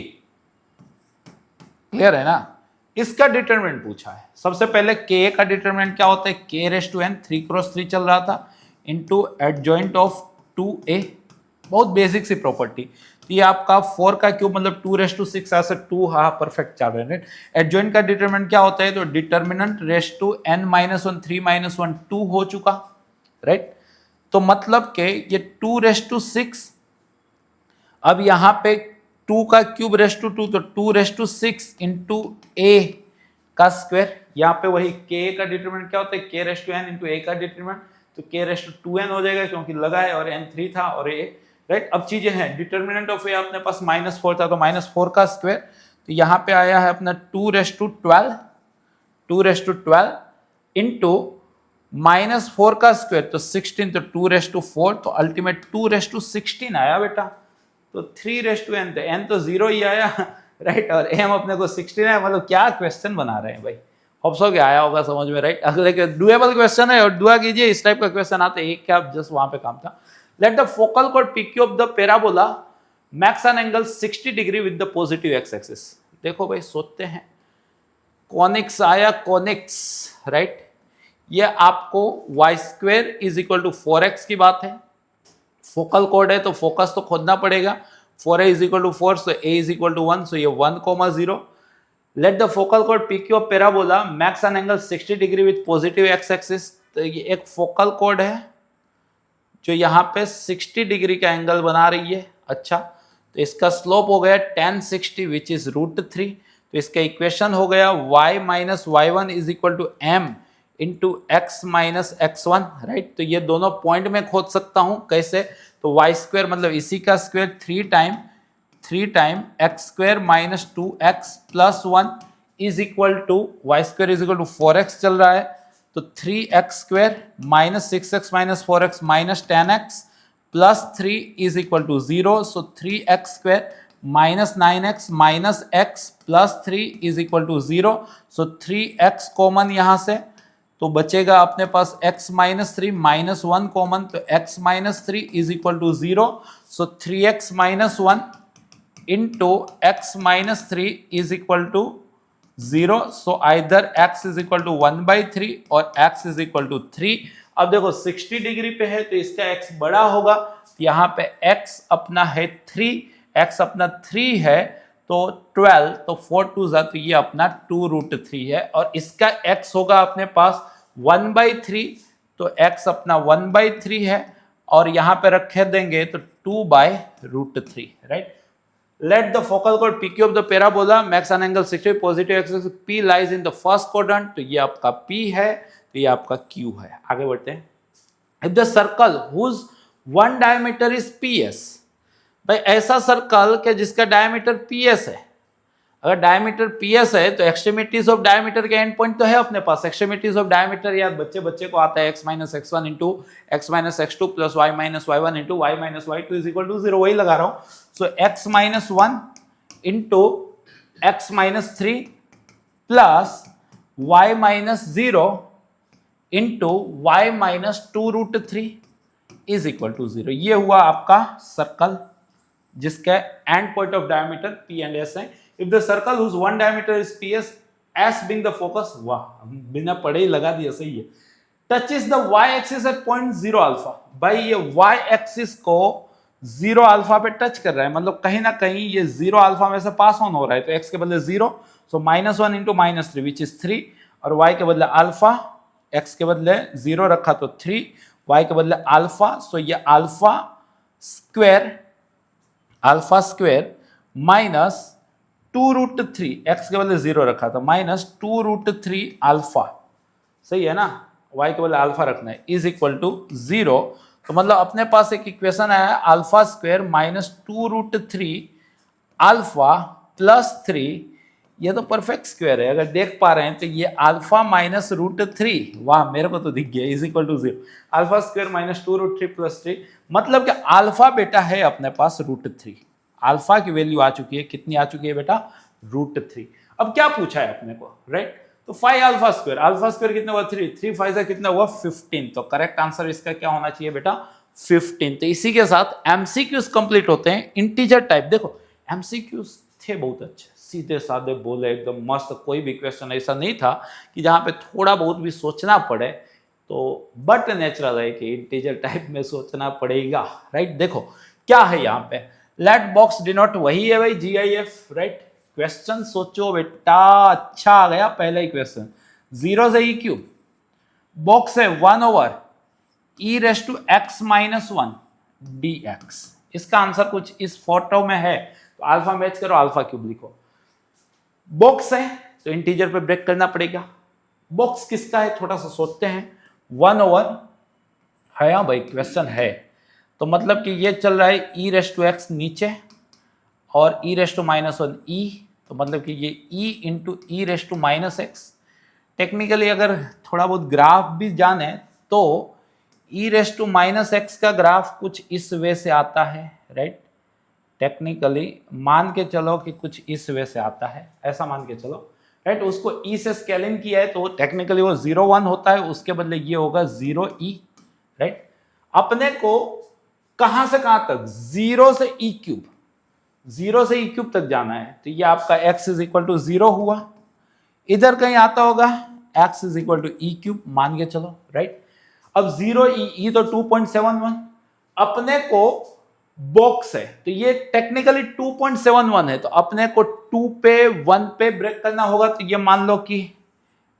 clear है ना। इसका डिटरमिनेंट पूछा है। सबसे पहले k का डिटरमिनेंट क्या होता है, k⁻n 3x3 चल रहा था, इंटू एडजॉइंट ऑफ 2a, बहुत बेसिक सी प्रॉपर्टी। ये आपका 4 का क्यूब मतलब 2⁻6 ऐसे 2, हाँ परफेक्ट चल रहे हैं। एडजॉइंट का डिटरमिनेंट क्या होता है, तो डिटरमिनेंट n -1 3 -1 2 हो चुका, राइट। तो मतलब के ये 2⁻6, अब यहां पे 2 का क्यूब ⁻2, तो 2⁻6 इंटू a का स्क्वायर। यहाँ पे वही k का डिटरमिनेंट क्या होता है, k⁻n इंटू a का डिटरमिनेंट, तो k⁻2n हो जाएगा क्योंकि लगा है, और n 3 था और a, राइट। अब चीजें हैं, डिटरमिनेंट ऑफ a अपने पास -4 था, तो -4 का स्क्वायर, तो यहाँ पे आया है अपना 2⁻12 इंटू -4 का स्क्वायर, तो 16, तो 2⁻4, तो अल्टीमेट 2⁻16 आया बेटा। तो 3⁻n, तो n तो 0 ही आया, राइट, और m अपने को 16 है। मतलब क्या क्वेश्चन बना रहे हैं भाई, होप्स हो गया आया होगा समझ में, राइट। अगले के डुएबल क्वेश्चन है, और दुआ कीजिए इस टाइप का क्वेश्चन आते हैं। एक क्या जस्ट वहां पे काम था। Let the focal code PQ of the parabola max an angle 60 degree with the positive x axis. देखो भाई, सोचते हैं, कॉनिक्स आया, कॉनिक्स, राइट। ये आपको y² = 4x की बात है। फोकल कोड है तो फोकस तो खोजना पड़ेगा। 4a = 4, सो a = 1, सो ये 1, 0। Let the focal code PQ of parabola max an angle 60 degree with positive x axis. तो ये एक फोकल कोड है जो यहाँ पे 60 डिग्री का एंगल बना रही है। अच्छा, तो इसका स्लोप हो गया tan 60 विच इज √3। तो इसका इक्वेशन हो गया y minus y one is equal to m into x minus x one, right. तो ये दोनों पॉइंट में खोज सकता हूं, कैसे? तो वाई स्क्वायर मतलब इसी का square 3 time x square minus 2x plus 1 is equal to y square is equal to 4x चल रहा है, तो 3x square minus 6x minus 4x minus 10x plus 3 is equal to 0। So 3x square minus 9x minus x plus 3 is equal to 0। So 3x common यहां से, तो बचेगा अपने पास x माइनस 3 माइनस 1 कॉमन, तो x minus 3 is equal to 0। So 3x minus 1 into x minus 3 is equal to 0। So either x is equal to 1/3 और x is equal to 3। अब देखो 60 डिग्री पे है तो इसका x बड़ा होगा, यहाँ पे x अपना है 3, x अपना 3 है तो 12, तो 4 2 जा, तो ये अपना 2√3 है, और इसका x होगा अपने पास 1/3, तो x अपना 1/3 है, और यहाँ पे रखे देंगे तो 2/√3, right. Let the focal chord PQ of the parabola makes an angle 60 positive axis P lies in the first quadrant, तो ये आपका P है, तो ये आपका Q है। आगे बढ़ते हैं। If the circle whose one diameter is PS, भाई ऐसा सर्कल के जिसका डायमीटर PS है, अगर डायमीटर PS है तो एक्सट्रीमिटीज ऑफ डायमीटर के एंड पॉइंट तो है अपने पास। एक्सट्रीमिटीज ऑफ डायमीटर यार बच्चे को आता है x minus x one into x minus x two plus y minus y one into y minus y two is equal to 0, वही लगा रहा हूं। So x minus one into x minus three plus y minus 0 into y minus 2√3 is equal to 0। ये हुआ आपका circle जिसका end point of diameter P and S है। If the circle whose one diameter is PS, S being the focus, वाह बिना पढ़े ही लगा दिया, सही है। Touches the y axis at point 0 alpha, भाई ये y axis को 0 अल्फा पे टच कर रहा है, मतलब कहीं ना कहीं ये 0 अल्फा में से पास ऑन हो रहा है, तो x के बदले 0, सो -1 इंटू -3 विच इज 3, और y के बदले अल्फा, x के बदले 0 रखा तो 3, y के बदले अल्फा, सो ये अल्फा स्क्वायर माइनस 2√3, x के बदले 0 रखा था, माइनस 2√3 अल्फा, सही है ना, y के बदले अल्फा रखना है, इज इक्वल टू 0। तो मतलब अपने पास एक इक्वेशन आया है alpha square minus 2√3 alpha plus 3, ये तो परफेक्ट स्क्वायर है, अगर देख पा रहे हैं तो ये अल्फा माइनस √3, वाह मेरे को तो दिख गया, is equal to 0। Alpha square minus 2√3 plus 3, मतलब कि अल्फा बेटा है अपने पास √3, अल्फा की वैल्यू आ चुकी है, कितनी आ चुकी है बेटा, √3। अब क्या पूछा है अपने को, राइट, तो 5 अल्फा स्क्वायर कितना हुआ, 3 5 से कितना हुआ 15, तो करेक्ट आंसर इसका क्या होना चाहिए बेटा 15। तो इसी के साथ एमसीक्यूज कंप्लीट होते हैं इंटीजर टाइप। देखो एमसीक्यूज थे बहुत अच्छे, सीधे साधे बोले, एकदम मस्त, कोई भी क्वेश्चन ऐसा नहीं था कि जहां पे थोड़ा बहुत भी सोचना पड़े, तो बट नेचुरल है कि इंटीजर टाइप में सोचना पड़ेगा, राइट। देखो क्या है यहाँ पे, लेट बॉक्स डिनोट, वही है भाई GIF, राइट। क्वेश्चन सोचो बेटा, अच्छा आ गया पहला ही क्वेश्चन, 0 से E क्यूब, बॉक्स है 1/e⁻x-1 dx। इसका आंसर कुछ इस फोटो में है, तो अल्फा मैच करो, अल्फा क्यूब लिखो। बॉक्स है तो इंटीजर पे ब्रेक करना पड़ेगा। बॉक्स किसका है थोड़ा सा सोचते हैं, 1/, है हाँ भाई क्वेश्चन है, तो मतलब कि ये चल रहा है e⁻x नीचे और e⁻−1 e, तो मतलब कि ये e इंटू e⁻−x। टेक्निकली अगर थोड़ा बहुत ग्राफ भी जाने तो e⁻−x का ग्राफ कुछ इस वे से आता है, राइट। टेक्निकली मान के चलो कि कुछ इस वे से आता है, ऐसा मान के चलो, राइट। उसको e से स्केल इन किया है तो टेक्निकली वो 0 1 होता है, उसके बदले ये होगा 0e, राइट। अपने को कहां से कहां तक, 0 से E क्यूब, 0 से E क्यूब तक जाना है, तो ये आपका x इज इक्वल टू 0 हुआ, इधर कहीं आता होगा x is equal to E cube, मान के चलो, राइट। अब 0e तो 2.71, अपने को बॉक्स है तो ये टेक्निकली 2.71 है, तो अपने को 2 पे 1 पे ब्रेक करना होगा, तो ये मान लो कि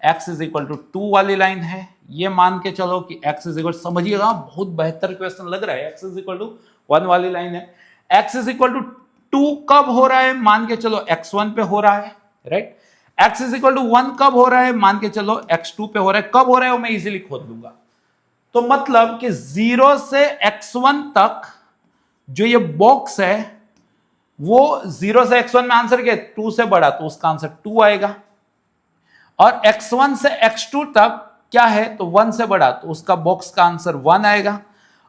x इज इक्वल टू 2 वाली लाइन है, ये मान के चलो कि x इज इक्वल, समझिएगा बहुत बेहतर क्वेश्चन लग रहा है, x इज इक्वल टू 1 वाली लाइन है, x इज इक्वल टू 2 कब हो रहा है, मान के चलो x1 पे हो रहा है, right. x is equal to 1 कब हो रहा है, मान के चलो x2 पे हो रहा है। कब हो रहा है वो मैं इजीली खोद लूंगा। तो मतलब कि 0 से x1 तक जो ये बॉक्स है वो 0 से x1 में आंसर क्या है 2 से बड़ा, तो उसका आंसर 2 आएगा। और x1 से x2 तक क्या है तो 1 से बड़ा, तो उसका बॉक्स का आंसर 1 आएगा।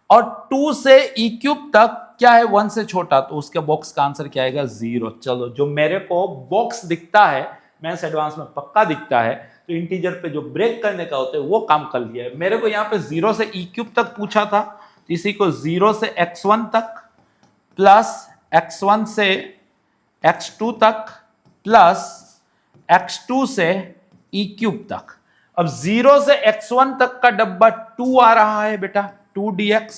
और 2 से e क्यूब तक क्या है 1 से छोटा, तो उसके बॉक्स का आंसर क्या आएगा 0। चलो जो मेरे को बॉक्स दिखता है मैथ्स एडवांस में पक्का दिखता है, तो इंटीजर पे जो ब्रेक करने का होता है वो काम कर लिया है। मेरे को यहाँ पे 0 से e क्यूब तक पूछा था, तो इसी को 0 से x1 तक प्लस x1 से x2 तक प्लस x2 से e क्यूब तक। अब 0 से x1 तक का डब्बा 2 आ रहा है बेटा 2 dx,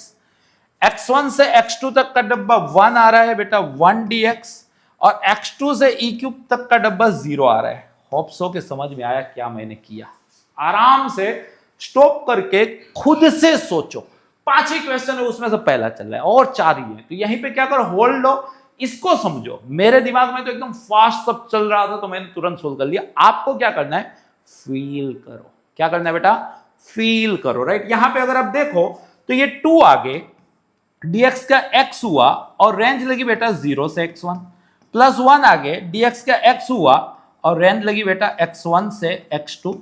x1 से x2 तक का डब्बा 1 आ रहा है बेटा 1 dx, और x2 से e क्यूब तक का डब्बा 0 आ रहा है। होप सो के समझ में आया क्या मैंने किया। आराम से स्टॉप करके खुद से सोचो। 5 ही क्वेश्चन है उसमें से पहला चल रहा है और 4 ही है, तो यहीं पे क्या करो होल्ड लो, इसको समझो। मेरे दिमाग में तो एकदम फास्ट सब चल रहा था तो मैंने तुरंत सोल्व कर लिया। आपको क्या करना है फील करो। क्या करना है बेटा फील करो, राइट। यहां पे अगर आप देखो तो ये 2 आगे dx का x हुआ और रेंज लगी बेटा 0 से x1, प्लस 1 आगे dx का x हुआ और रेंज लगी बेटा x1 से x2,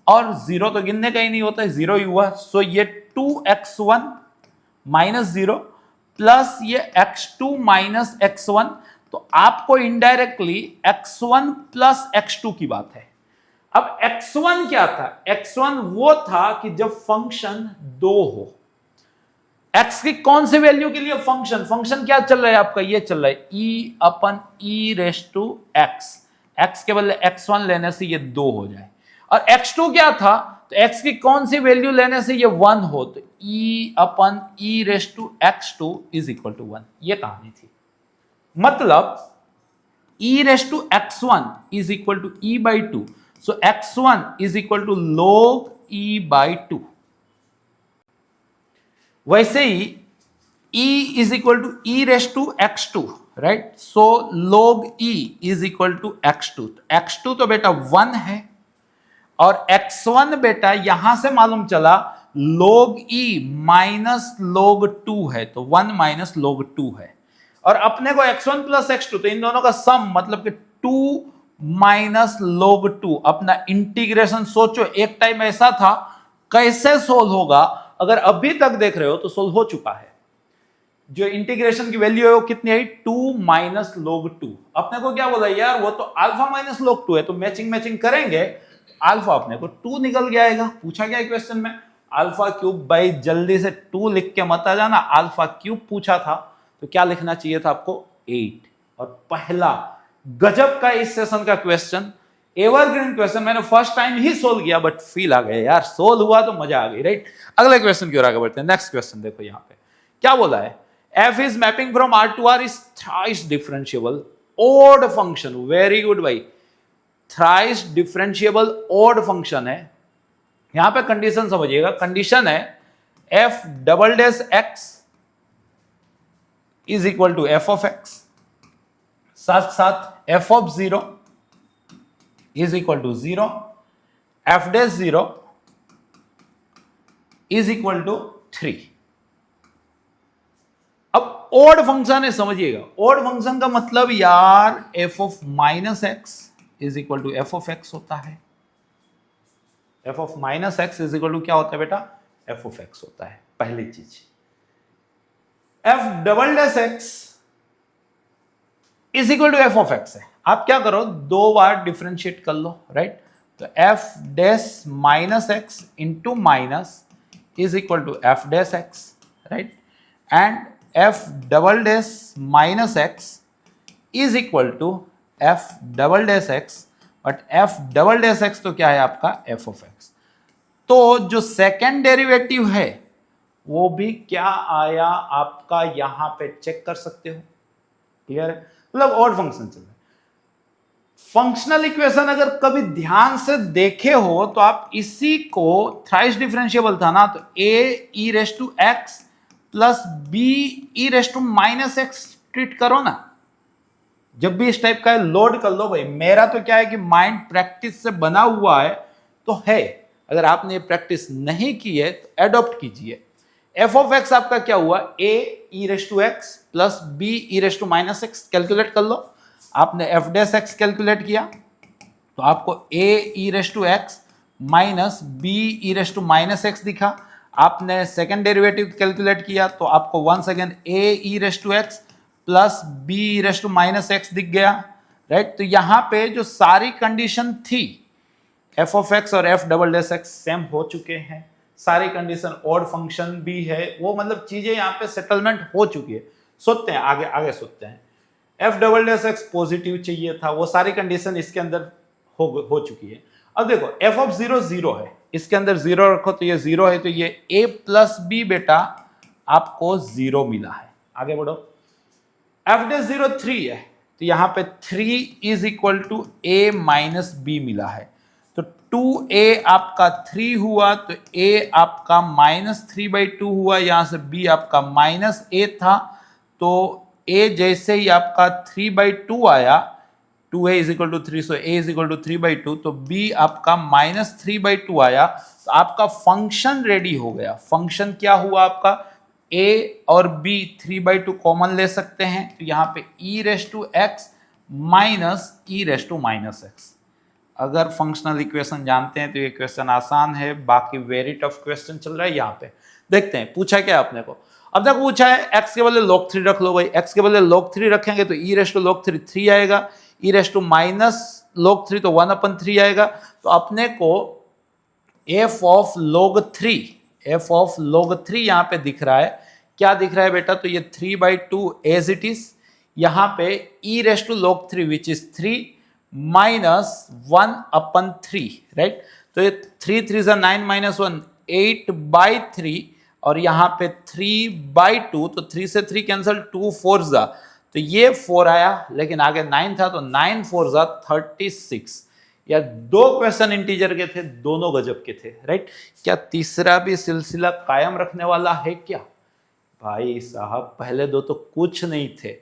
और 0 तो गिनने का ही नहीं होता है 0 ही हुआ। सो ये 2x1 माइनस 0 प्लस ये x2 माइनस x1, तो आपको इनडायरेक्टली x1 प्लस x2 की बात है। अब x1 क्या था, x1 वो था कि जब फंक्शन 2 हो, x की कौन सी वैल्यू के लिए फंक्शन क्या चल रहा है आपका, ये चल रहा है e अपन e raise to x, x के बदले x1 लेने से ये 2 हो जाए। और x2 क्या था, तो x की कौन सी वैल्यू लेने से ये 1 हो, तो e अपन e raise to x2 is equal to 1। ये कहानी थी। मतलब e raise to x1 is equal to e by 2, so x1 is equal to log e by 2। वैसे ही e is equal to e raise to x2, right. So log e is equal to x2। x2 तो बेटा 1 है और x1 बेटा यहां से मालूम चला log e माइनस log 2 है, तो 1 माइनस log 2 है। और अपने को x1 प्लस x2, तो इन दोनों का सम मतलब कि 2 माइनस log 2। अपना इंटीग्रेशन सोचो, एक टाइम ऐसा था कैसे सोल्व होगा, अगर अभी तक देख रहे हो तो सोल्व हो चुका है। जो इंटीग्रेशन की वैल्यू है वो कितनी आई 2 माइनस log 2। अपने को क्या बोला यार वो तो अल्फा माइनस log 2 है, तो मैचिंग करेंगे, अल्फा अपने को 2 निकल के आएगा। पूछा गया क्वेश्चन में अल्फा क्यूब, भाई जल्दी से 2 लिख के मत आ जाना। अल्फा क्यूब पूछा था तो क्या लिखना चाहिए था आपको 8। और पहला गजब का इस सेशन का क्वेश्चन, एवरग्रीन क्वेश्चन, मैंने फर्स्ट टाइम ही सोल्व किया बट फील आ गया यार, सोल्व हुआ तो मजा आ गई, राइट। अगले क्वेश्चन की ओर आगे बढ़ते हैं। नेक्स्ट क्वेश्चन देखो यहाँ पे क्या बोला है, f is mapping from R to R is thrice differentiable odd function। Very good भाई, थ्राइस डिफरेंशिएबल odd फंक्शन है। यहां पे कंडीशन समझिएगा, कंडीशन है f double dash x is equal to f of x, साथ साथ f of 0 is equal to 0, f dash 0 is equal to 3। अब odd function है, समझिएगा। ओड फंक्शन का मतलब यार f of minus x is equal to f of x होता है। f of minus x is equal to क्या होता है बेटा, f ऑफ x होता है। पहली चीज f double dash x is equal to f of x है। आप क्या करो, 2 बार डिफरेंशिएट कर लो, राइट। तो f dash minus x into minus is equal to f dash x, right. And f double dash minus x is equal to f double dash x, but f double dash x तो क्या है आपका f of x। तो जो second derivative है वो भी क्या आया आपका, यहां पे चेक कर सकते हो। क्लियर है, मतलब ऑड फंक्शन चल रहा है। फंक्शनल इक्वेशन अगर कभी ध्यान से देखे हो तो आप इसी को थ्राइस डिफरेंशिएबल था ना, तो a e raise to x प्लस b e raise to minus x treat करो ना, जब भी इस टाइप का लोड कर लो भाई। मेरा तो क्या है कि माइंड प्रैक्टिस से बना हुआ है तो है, अगर आपने प्रैक्टिस नहीं की है तो एडॉप्ट कीजिए। एफ ऑफ एक्स आपका क्या हुआ, a e raise to x plus b e raise to minus x, calculate कर लो। आपने एफ डेस एक्स कैलकुलेट किया तो आपको a e raise to x minus b e raise to minus x दिखा। आपने सेकेंड डेरिवेटिव कैलकुलेट किया तो आपको once again a e raise to x plus b e raise to minus x दिख गया, राइट। तो यहां पे जो सारी कंडीशन थी एफ ऑफ एक्स और F double dash x same हो चुके हैं, सारी कंडीशन ऑड फंक्शन भी है, वो मतलब चीजें यहाँ पे सेटलमेंट हो चुकी है। सोचते हैं आगे आगे सोचते हैं। F double dash x positive चाहिए था, वो सारी कंडीशन इसके अंदर हो चुकी है। अब देखो एफ ऑफ जीरो जीरो है, इसके अंदर जीरो रखो तो ये जीरो है, तो ये ए प्लस बी बेटा आपको जीरो मिला है। आगे बढ़ो। एफ डे जीरो थ्री है तो यहां पे three is equal to a minus b मिला है, तो 2a आपका 3 हुआ तो a आपका माइनस 3/2 हुआ, यहां से b आपका माइनस a था, तो a जैसे ही आपका 3/2 आया, 2a is equal to 3, so a is equal to 3/2, तो b आपका माइनस 3/2 आया, तो आपका फंक्शन रेडी हो गया। फंक्शन क्या हुआ आपका, a और b 3/2 कॉमन ले सकते हैं, तो यहां पे e raise to x minus e raise to minus x. अगर फंक्शनल इक्वेशन जानते हैं तो ये क्वेश्चन आसान है, बाकी वेरी टफ क्वेश्चन चल रहा है। यहाँ पे देखते हैं पूछा क्या आपने को। अब तक पूछा है x के बदले log 3 रख लो भाई, x के बदले log 3 रखेंगे तो e रेस टू log 3 3 आएगा, e raise to minus log 3 तो 1/3 आएगा। तो अपने को f ऑफ log 3 यहाँ पे दिख रहा है, क्या दिख रहा है बेटा, तो ये 3/2 एज इट इज, यहाँ पे e raise to log 3 which is 3 minus 1/3, right. तो ये 3 3 9 माइनस 1 8/3, और यहाँ पे 3/2, तो 3 से 3 कैंसिल, 2 4 जा, तो ये 4 आया, लेकिन आगे 9 था तो 9 4 जा 36। या दो क्वेश्चन इंटीजर के थे, दोनों गजब के थे, राइट। क्या तीसरा भी सिलसिला कायम रखने वाला है क्या? भाई साहब पहले दो तो कुछ नहीं थे।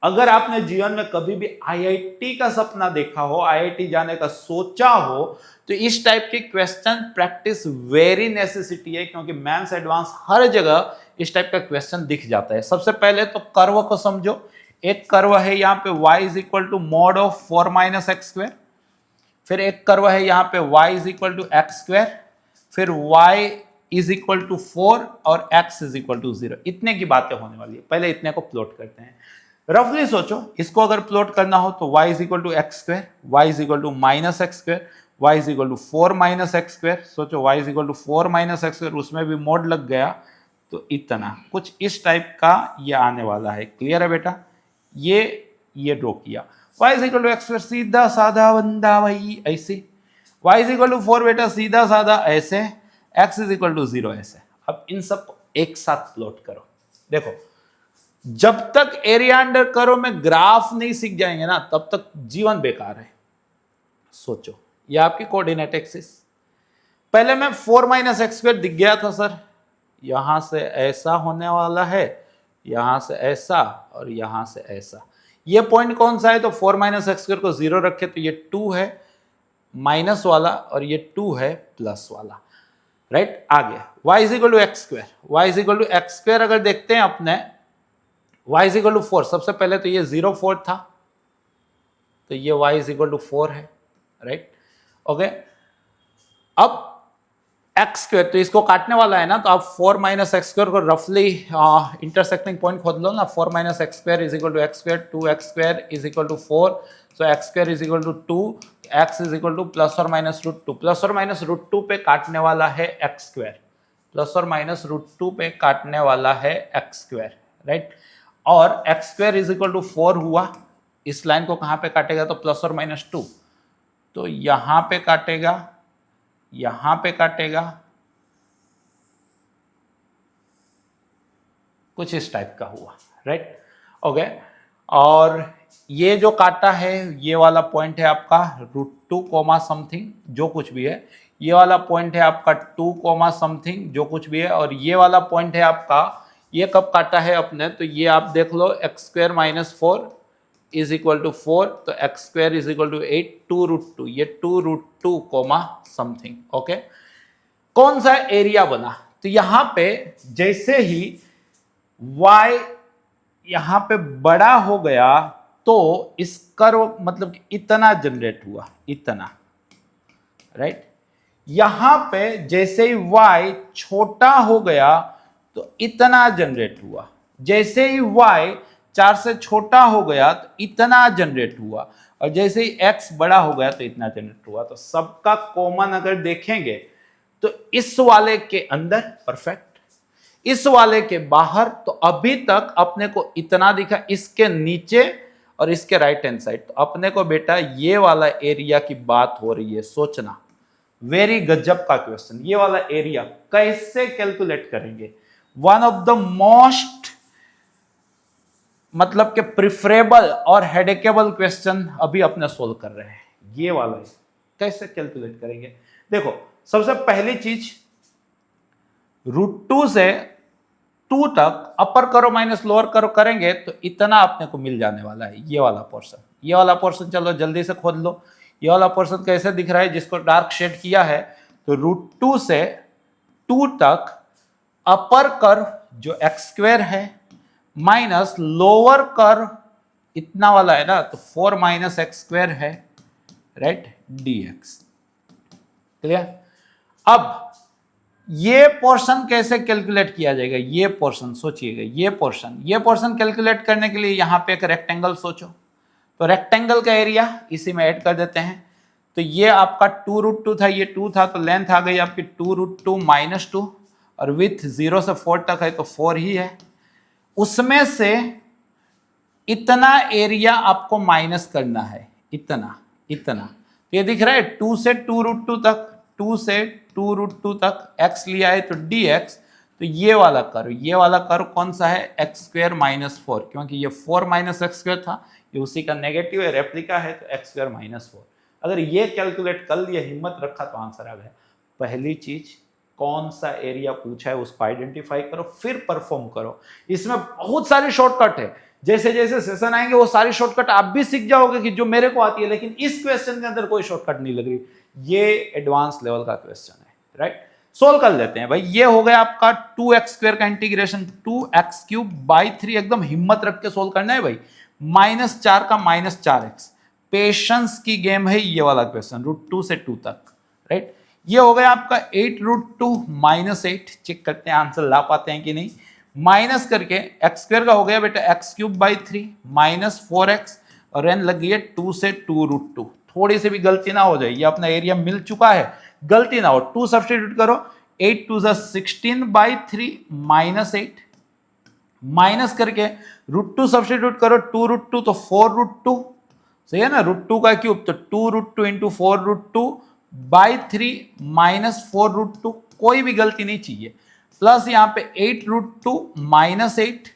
अगर आपने जीवन में कभी भी आईआईटी का सपना देखा हो, आईआईटी जाने का सोचा हो, तो इस टाइप के क्वेश्चन प्रैक्टिस वेरी नेसेसिटी है, क्योंकि मेंस एडवांस हर जगह इस टाइप का क्वेश्चन दिख जाता है। सबसे पहले तो कर्व को समझो। एक कर्व है यहाँ पे y is equal to mod of 4 minus x square, फिर एक कर्व है यहाँ पे y is equal to x square, फिर y इज इक्वल टू 4 और x इज इक्वल टू 0। इतने की बातें होने वाली है, पहले इतने को प्लॉट करते हैं। रफली सोचो, इसको अगर प्लॉट करना हो तो y is equal to x square, y is equal to minus x square, y is equal to 4 minus x square. सोचो y is equal to 4 minus x square, उसमें भी मोड लग गया, तो इतना कुछ इस टाइप का ये आने वाला है। क्लियर है बेटा? ये ड्रॉ किया, y is equal to x square, सीधा साधा बंदा भाई ऐसे, y इज इक्वल टू 4 बेटा सीधा साधा ऐसे, x इज इक्वल टू 0 ऐसे। अब इन सब को एक साथ प्लॉट करो। देखो, जब तक एरिया अंडर कर्व में ग्राफ नहीं सीख जाएंगे ना, तब तक जीवन बेकार है। सोचो, ये आपकी कोऑर्डिनेट एक्सिस, पहले में 4 माइनस एक्स स्क्वायर दिख गया था सर, यहां से ऐसा होने वाला है, यहां से ऐसा और यहां से ऐसा। ये पॉइंट कौन सा है, तो 4 माइनस एक्स स्क्वायर को 0 रखे तो ये 2 है माइनस वाला और ये 2 है प्लस वाला, राइट। आगे y is equal to x square, y is equal to x square अगर देखते हैं अपने, y इज इक्वल टू 4, सबसे पहले तो ये 0 4 था, तो ये y इज इक्वल टू 4 है, राइट। ओके, अब एक्स स्क्वायर तो इसको काटने वाला है ना, तो आप 4 माइनस एक्स स्क्वायर को रफली इंटरसेक्टिंग पॉइंट खोद लो ना। 4 minus x square is equal to x square, 2x square is equal to 4, so x square is equal to 2, x is equal to plus और माइनस रूट 2, प्लस और minus root 2 पे काटने वाला है x square, plus और minus root 2 पे काटने वाला है एक्स स्क्वायर, राइट। और x square is equal to 4 हुआ, इस लाइन को कहां पे काटेगा, तो प्लस और माइनस 2, तो यहां पे काटेगा, यहां पे काटेगा, कुछ इस टाइप का हुआ, राइट। ओके, और ये जो काटा है ये वाला पॉइंट है आपका √2 कोमा समथिंग जो कुछ भी है, ये वाला पॉइंट है आपका 2 कोमा समथिंग जो कुछ भी है, और ये वाला पॉइंट है आपका ये कब काटा है अपने, तो ये आप देख लो x square minus 4 is equal to 4, तो x square is equal to 8, 2√2, ये 2√2 कोमा समथिंग। ओके, कौन सा एरिया बना, तो यहां पे जैसे ही y यहां पे बड़ा हो गया तो इस कर्व मतलब इतना जनरेट हुआ, इतना, राइट। यहां पे जैसे ही y छोटा हो गया तो इतना जनरेट हुआ, जैसे ही y 4 से छोटा हो गया तो इतना जनरेट हुआ, और जैसे ही x बड़ा हो गया तो इतना जनरेट हुआ। तो सबका कॉमन अगर देखेंगे तो इस वाले के अंदर परफेक्ट, इस वाले के बाहर, तो अभी तक अपने को इतना दिखा, इसके नीचे और इसके राइट हैंड साइड, तो अपने को बेटा ये वाला एरिया की बात हो रही है। सोचना, वेरी गजब का क्वेश्चन, ये वाला एरिया कैसे कैलकुलेट करेंगे, वन ऑफ द मोस्ट मतलब के प्रिफरेबल और हेडेकेबल क्वेश्चन अभी अपने सोल्व कर रहे हैं। ये वाला है, कैसे कैलकुलेट करेंगे, देखो सबसे पहली चीज √2 से 2 तक अपर करो माइनस लोअर करो करेंगे तो इतना अपने को मिल जाने वाला है, ये वाला पोर्शन। ये वाला पोर्शन चलो जल्दी से खोद लो, ये वाला पोर्शन कैसे दिख रहा है, जिसको डार्क शेड किया है, तो √2 से 2 तक अपर कर्व जो एक्स स्क्वायर है माइनस लोअर कर्व इतना वाला है ना, तो 4 माइनस एक्स स्क्वायर है, राइट, dx। क्लियर। अब ये पोर्शन कैसे कैलकुलेट किया जाएगा, ये पोर्शन सोचिएगा, ये पोर्शन कैलकुलेट करने के लिए यहां पे एक रेक्टेंगल सोचो, तो रेक्टेंगल का एरिया इसी में ऐड कर देते हैं। तो ये आपका 2√2 था, ये 2 था, तो लेंथ आ गई आपकी 2√2 माइनस 2, और विथ 0 से 4 तक है तो 4 ही है। उसमें से इतना एरिया आपको माइनस करना है, इतना इतना, तो ये दिख रहा है 2 से 2√2 तक, 2 से 2√2 तक x लिया है तो dx, तो ये वाला कर्व कौन सा है, एक्स स्क्वायर माइनस 4, क्योंकि ये 4 माइनस एक्स स्क्वायर था, ये उसी का नेगेटिव है, रेप्लिका है, तो एक्स स्क्वायर माइनस 4। अगर ये कैलकुलेट कर लिया, हिम्मत रखा, तो आंसर आ गया। पहली चीज कौन सा एरिया पूछा है उसको आइडेंटिफाई करो, फिर परफॉर्म करो। इसमें बहुत सारे शॉर्टकट है, जैसे जैसे सेशन आएंगे वो सारी शॉर्टकट आप भी सीख जाओगे कि जो मेरे को आती है, लेकिन इस क्वेश्चन के अंदर कोई शॉर्टकट नहीं लग रही, ये एडवांस लेवल का क्वेश्चन है, राइट। सोल्व कर लेते हैं भाई। ये हो गया आपका 2x² का इंटीग्रेशन 2x³ एकदम हिम्मत रख के सोल्व करना है भाई। -4 का -4x, पेशेंस की गेम है ये वाला क्वेश्चन, √2 से 2 तक, राइट। ये हो गया आपका 8√2 -8, चेक करते हैं आंसर ला पाते हैं कि नहीं। माइनस करके x² का हो गया बेटा x³/3 -4x, और n लग गई है 2 से 2√2। थोड़ी सी भी गलती ना हो जाए, ये अपना एरिया मिल चुका है, गलती ना हो। 2 सब्स्टिट्यूट करो, 8 2 16/3 -8, माइनस करके √2 सब्स्टिट्यूट करो, 2√2 तो 4√2, सही है ना, √2 का क्यूब तो 2√2 इंटू 4√2/3 -4√2, कोई भी गलती नहीं चाहिए। प्लस यहाँ पे 8√2 -8,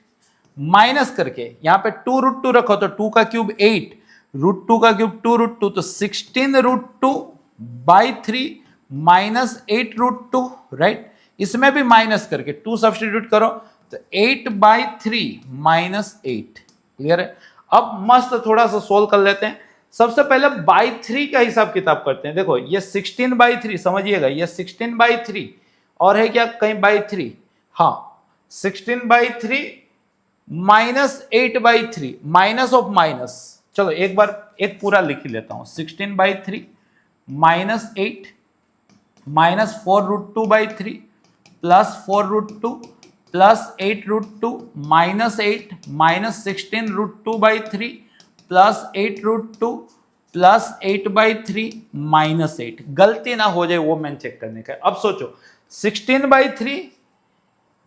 माइनस करके यहाँ पे 2√2 रखो तो 2 का क्यूब 8, √2 का क्यूब 2√2, तो 16√2/3 -8√2, राइट। इसमें भी माइनस करके 2 सब्स्टिट्यूट करो तो 8/3 -8, क्लियर है। अब मस्त थोड़ा सा सोल्व कर लेते हैं। सबसे पहले बाई 3 का हिसाब किताब करते हैं। देखो ये 16/3 समझिएगा, ये 16/3 और है क्या कहीं /3, हाँ 16/3 -8/3, माइनस ऑफ माइनस, चलो एक बार एक पूरा लिख ही लेता हूं। 16/3 -8 -4√2/3 प्लस 4√2 प्लस 8√2 -8 -16√2/3 प्लस 8√2 प्लस 8/3 -8। गलती ना हो जाए वो मैंने चेक करने का। अब सोचो 16/3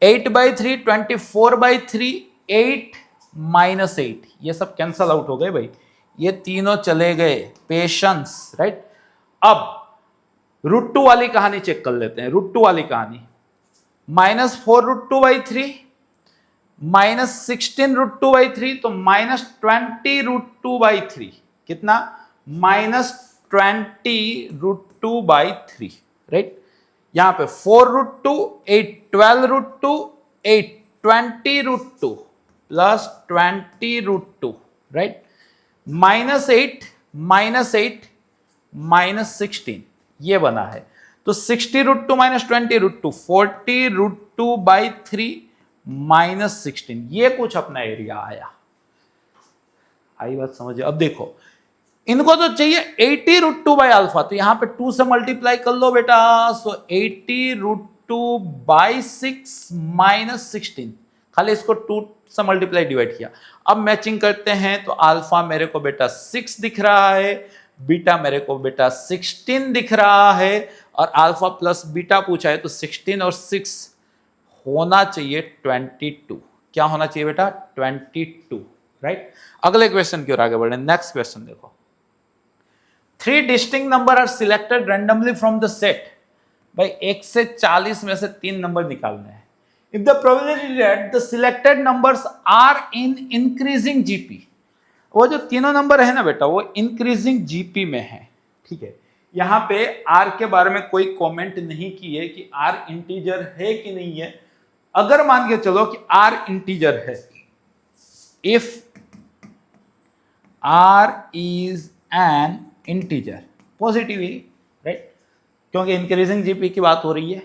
8/3 24/3 8 -8, ये सब कैंसल आउट हो गए भाई, ये तीनों चले गए, पेशेंस, राइट। अब √2 वाली कहानी चेक कर लेते हैं। √2 वाली कहानी -4√2/3 -16√2/3, तो -20√2/3, कितना, -20√2/3, राइट। यहां पे 4√2 8 12√2 8 20√2 प्लस 20√2, राइट, -8 -16 ये बना है। तो 60√2 - 20√2 40√2/3 -16 ये कुछ अपना एरिया आया। आई बात समझिए। अब देखो इनको तो चाहिए 80√2/α, तो यहां पे 2 से मल्टीप्लाई कर लो बेटा। सो 80√2/6 -16, खाली इसको 2 से मल्टीप्लाई डिवाइड किया। अब मैचिंग करते हैं तो अल्फा मेरे को बेटा 6 दिख रहा है, बीटा मेरे को बेटा 16 दिख रहा है, और अल्फा प्लस बीटा पूछा है तो 16 और 6 होना चाहिए 22। क्या होना चाहिए बेटा? 22, राइट। अगले क्वेश्चन की ओर आगे बढ़े। नेक्स्ट क्वेश्चन देखो। 3 distinct number are selected randomly from the set. भाई 1 से 40 में से 3 नंबर निकालने हैं। If the probability that the selected numbers are in increasing GP, वो जो तीनों नंबर है ना बेटा वो इंक्रीजिंग जीपी में है, ठीक है। यहां पे आर के बारे में कोई कमेंट नहीं की है कि आर इंटीजर है कि नहीं है। अगर मान के चलो कि आर इंटीजर है, if r is an integer positive ही, राइट, क्योंकि इंक्रीजिंग जीपी की बात हो रही है।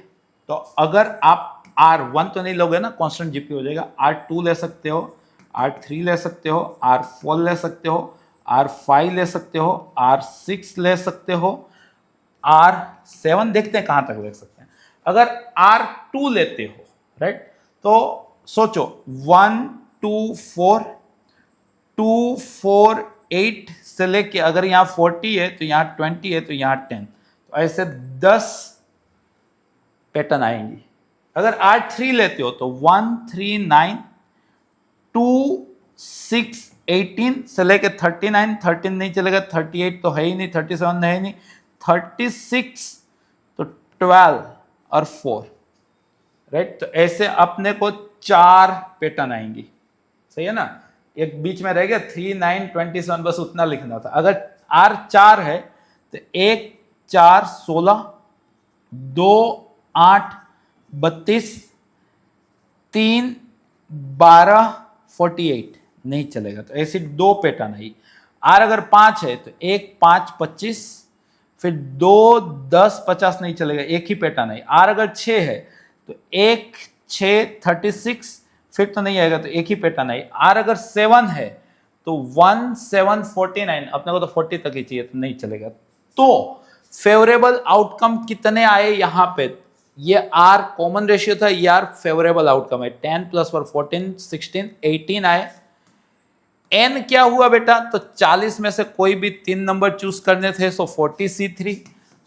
तो अगर आप R1 तो नहीं लोगे ना, कांस्टेंट जीपी हो जाएगा। R2 ले सकते हो, R3 ले सकते हो, R4 ले सकते हो, R5 ले सकते हो, R6 ले सकते हो, R7 देखते हैं कहां तक ले सकते हैं। अगर R2 लेते हो, राइट, तो सोचो 1 2 4 2 4 8 से लेके, अगर यहाँ 40 है तो यहाँ 20 है तो यहाँ 10, तो ऐसे 10 पैटर्न आएंगी। अगर R3 लेते हो तो 1 3 9 2 6 18 से लेके 39, 13 नहीं चलेगा, 38 तो है ही नहीं, 37 है ही नहीं, 36 तो 12 और 4, राइट। तो ऐसे अपने को 4 पैटर्न आएंगी, सही है ना। एक बीच में रह गया 3 9 27, बस उतना लिखना था। अगर R4 है तो 1 4 16 2 8 32 3 12 48 नहीं चलेगा, तो ऐसी 2 पैटर्न आई। आर अगर 5 है तो 1 5 25, फिर 2 10 50 नहीं चलेगा, एक ही पैटर्न आई। आर अगर 6 है तो 1 6 36, फिर तो नहीं आएगा, तो एक ही पैटर्न आई। आर अगर 7 है तो 1 7 49, अपने को तो 40 तक ही चाहिए, तो नहीं चलेगा। तो फेवरेबल आउटकम कितने आए यहां पे? ये आर कॉमन रेशियो था, ये आर फेवरेबल आउटकम है। 10 + 4 14 16 18 आए। एन क्या हुआ बेटा? तो 40 में से कोई भी 3 नंबर चूज करने थे, सो 40C3,